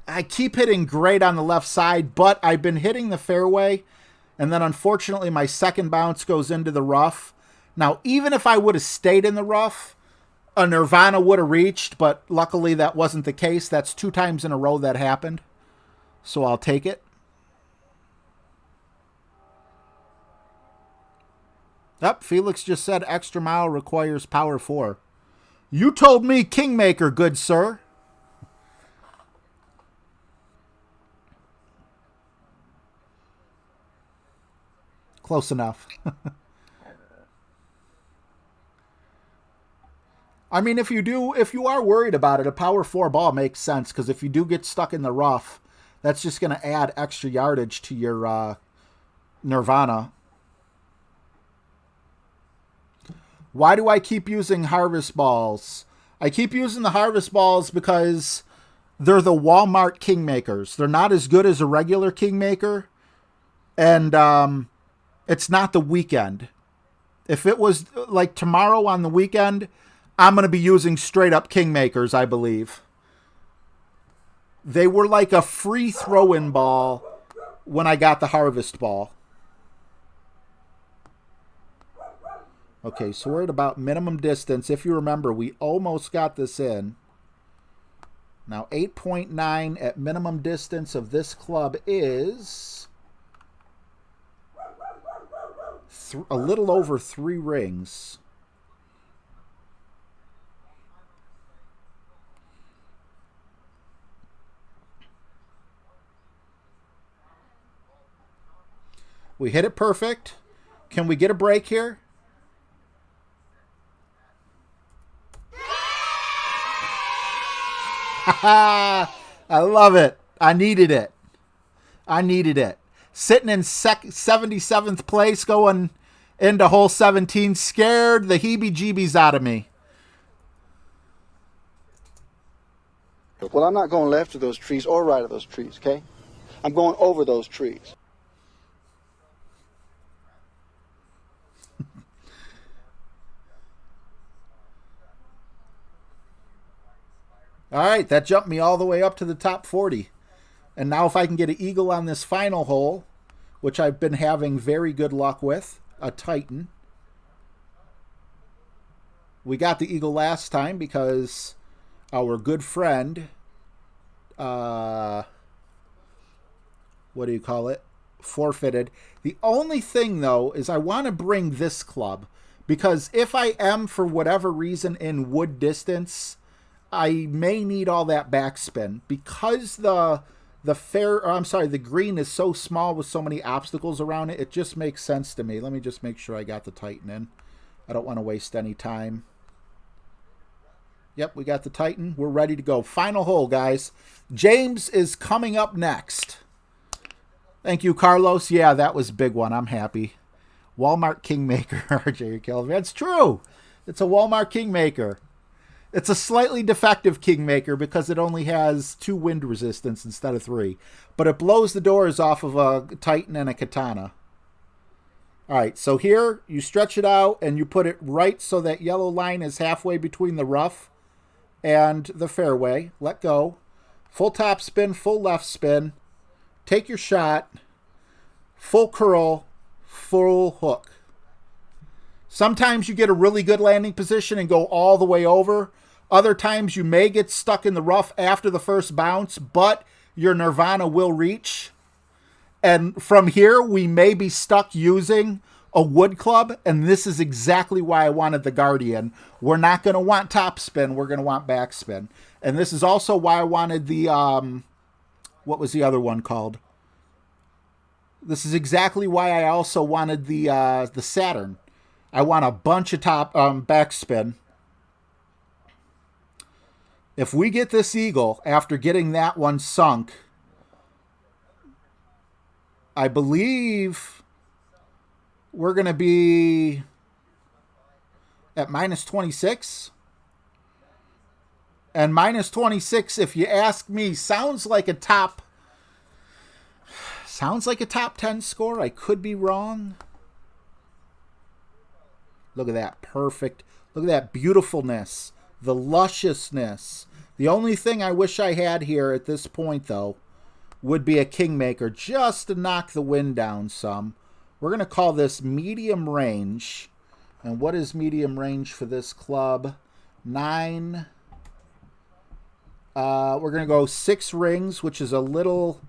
I keep hitting great on the left side, but I've been hitting the fairway, and then unfortunately my second bounce goes into the rough. Now, even if I would have stayed in the rough, a Nirvana would have reached, but luckily that wasn't the case. That's 2 times in a row that happened, so I'll take it. Yep, Felix just said extra mile requires power 4. You told me Kingmaker, good sir. Close enough. I mean, if you are worried about it, a power 4 ball makes sense, because if you do get stuck in the rough, that's just going to add extra yardage to your Nirvana. Why do I keep using harvest balls? I keep using the harvest balls because they're the Walmart Kingmakers. They're not as good as a regular Kingmaker, and it's not the weekend. If it was like tomorrow on the weekend, I'm going to be using straight up Kingmakers, I believe. They were like a free throw-in ball when I got the harvest ball. Okay, so we're at about minimum distance. If you remember, we almost got this in. Now, 8.9 at minimum distance of this club is a little over 3 rings. We hit it perfect. Can we get a break here? I love it. I needed it. I needed it. Sitting in 77th place going into hole 17 scared the heebie-jeebies out of me. Well, I'm not going left of those trees or right of those trees, okay? I'm going over those trees. All right, that jumped me all the way up to the top 40. And now if I can get an eagle on this final hole, which I've been having very good luck with, a Titan. We got the eagle last time because our good friend, what do you call it? Forfeited. The only thing, though, is I want to bring this club, because if I am, for whatever reason, in wood distance, I may need all that backspin, because the green is so small with so many obstacles around it. It just makes sense to me. Let me just make sure I got the Titan in. I don't want to waste any time. Yep, we got the Titan. We're ready to go. Final hole, guys. James is coming up next. Thank you, Carlos. Yeah, that was a big one. I'm happy. Walmart Kingmaker, RJ Kelvin. That's true. It's a Walmart Kingmaker. It's a slightly defective Kingmaker because it only has 2 wind resistance instead of 3. But it blows the doors off of a Titan and a Katana. Alright, so here you stretch it out and you put it right so that yellow line is halfway between the rough and the fairway. Let go. Full top spin, full left spin. Take your shot. Full curl, full hook. Sometimes you get a really good landing position and go all the way over. Other times you may get stuck in the rough after the first bounce, but your Nirvana will reach. And from here, we may be stuck using a wood club, and this is exactly why I wanted the Guardian. We're not going to want topspin. We're going to want backspin. And this is also why I wanted the, what was the other one called? This is exactly why I also wanted the Saturn. I want a bunch of backspin. If we get this eagle after getting that one sunk, I believe we're going to be at minus 26. And minus 26, if you ask me, sounds like a top Sounds like a top 10 score. I could be wrong. Look at that. Perfect. Look at that beautifulness. The lusciousness. The only thing I wish I had here at this point, though, would be a Kingmaker just to knock the wind down some. We're going to call this medium range. And what is medium range for this club? 9. We're going to go 6 rings, which is a little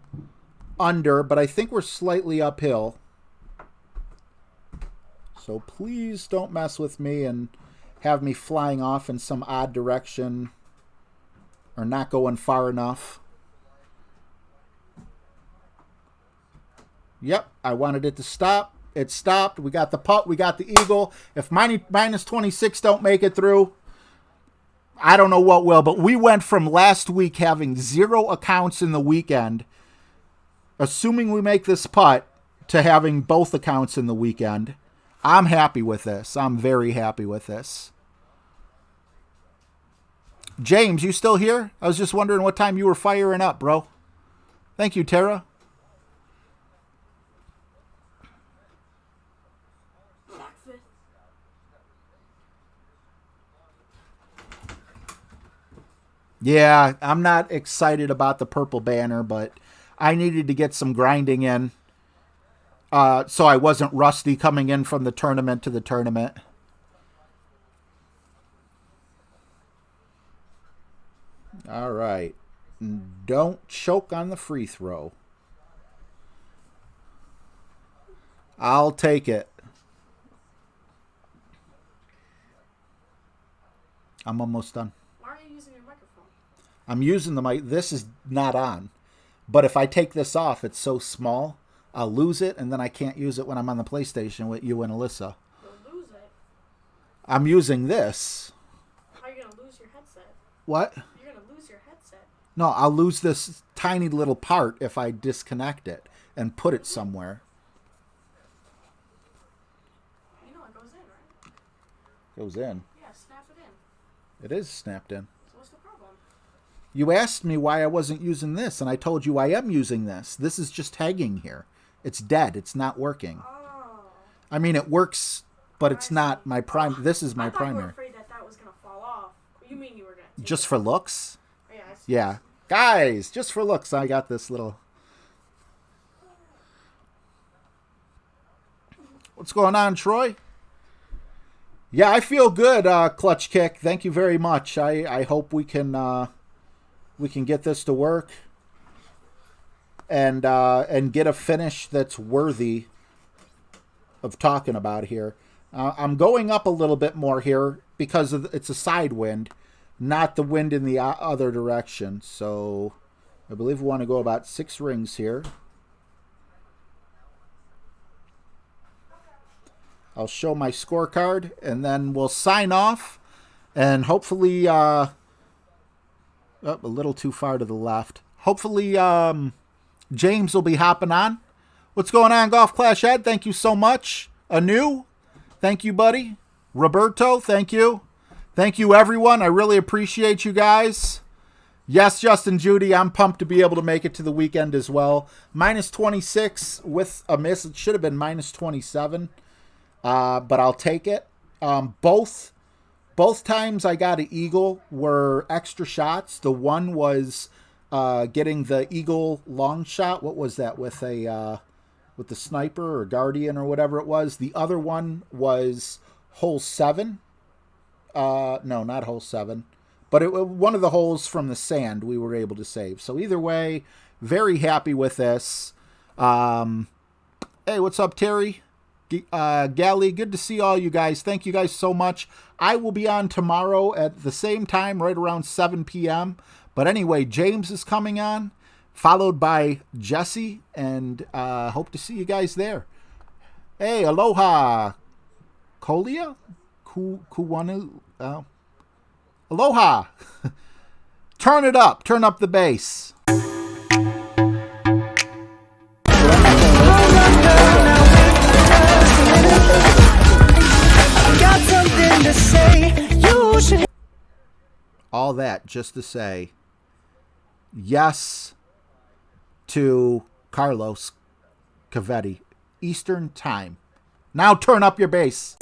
under, but I think we're slightly uphill. So please don't mess with me and have me flying off in some odd direction or not going far enough. Yep, I wanted it to stop. It stopped. We got the putt. We got the eagle. If minus 26 don't make it through, I don't know what will. But we went from last week having 0 accounts in the weekend, assuming we make this putt, to having both accounts in the weekend. I'm happy with this. I'm very happy with this. James, you still here? I was just wondering what time you were firing up, bro. Thank you, Tara. Yeah, I'm not excited about the purple banner, but I needed to get some grinding in. So I wasn't rusty coming in from the tournament to the tournament. All right. Don't choke on the free throw. I'll take it. I'm almost done. Why are you using your microphone? I'm using the mic. This is not on. But if I take this off, it's so small, I'll lose it, and then I can't use it when I'm on the PlayStation with you and Alyssa. You'll lose it. I'm using this. How are you going to lose your headset? What? You're going to lose your headset. No, I'll lose this tiny little part if I disconnect it and put it somewhere. You know it goes in, right? Goes in. Yeah, snap it in. It is snapped in. So what's the problem? You asked me why I wasn't using this, and I told you I am using this. This is just hanging here. It's dead. It's not working. Oh. I mean, it works, but it's not my prime. This is my I thought primary. you were afraid that was going to fall off. You mean you were going to... Just for looks? Oh, yeah, I see. Yeah. Guys, just for looks, I got this little... What's going on, Troy? Yeah, I feel good, Clutch Kick. Thank you very much. I hope we can get this to work and get a finish that's worthy of talking about here. I'm going up a little bit more here because it's a side wind, not the wind in the other direction. So I believe we want to go about 6 rings here. I'll show my scorecard, and then we'll sign off, and hopefully, a little too far to the left. Hopefully, James will be hopping on. What's going on, Golf Clash Ed? Thank you so much. Anu, thank you, buddy. Roberto, thank you. Thank you, everyone. I really appreciate you guys. Yes, Justin Judy, I'm pumped to be able to make it to the weekend as well. Minus 26 with a miss. It should have been minus 27. But I'll take it. Both times I got an eagle were extra shots. The one was getting the eagle long shot. What was that with the sniper or guardian or whatever it was? The other one was hole 7. No, not hole 7, but one of the holes from the sand we were able to save. So either way, very happy with this. Hey, what's up, Terry? Gally, good to see all you guys. Thank you guys so much. I will be on tomorrow at the same time, right around 7 p.m. But anyway, James is coming on, followed by Jesse, and hope to see you guys there. Hey, aloha, Kolia? Kuwanu? Aloha. Turn it up. Turn up the bass. Got something to say. You should. All that just to say yes to Carlos Cavetti, Eastern Time. Now turn up your bass.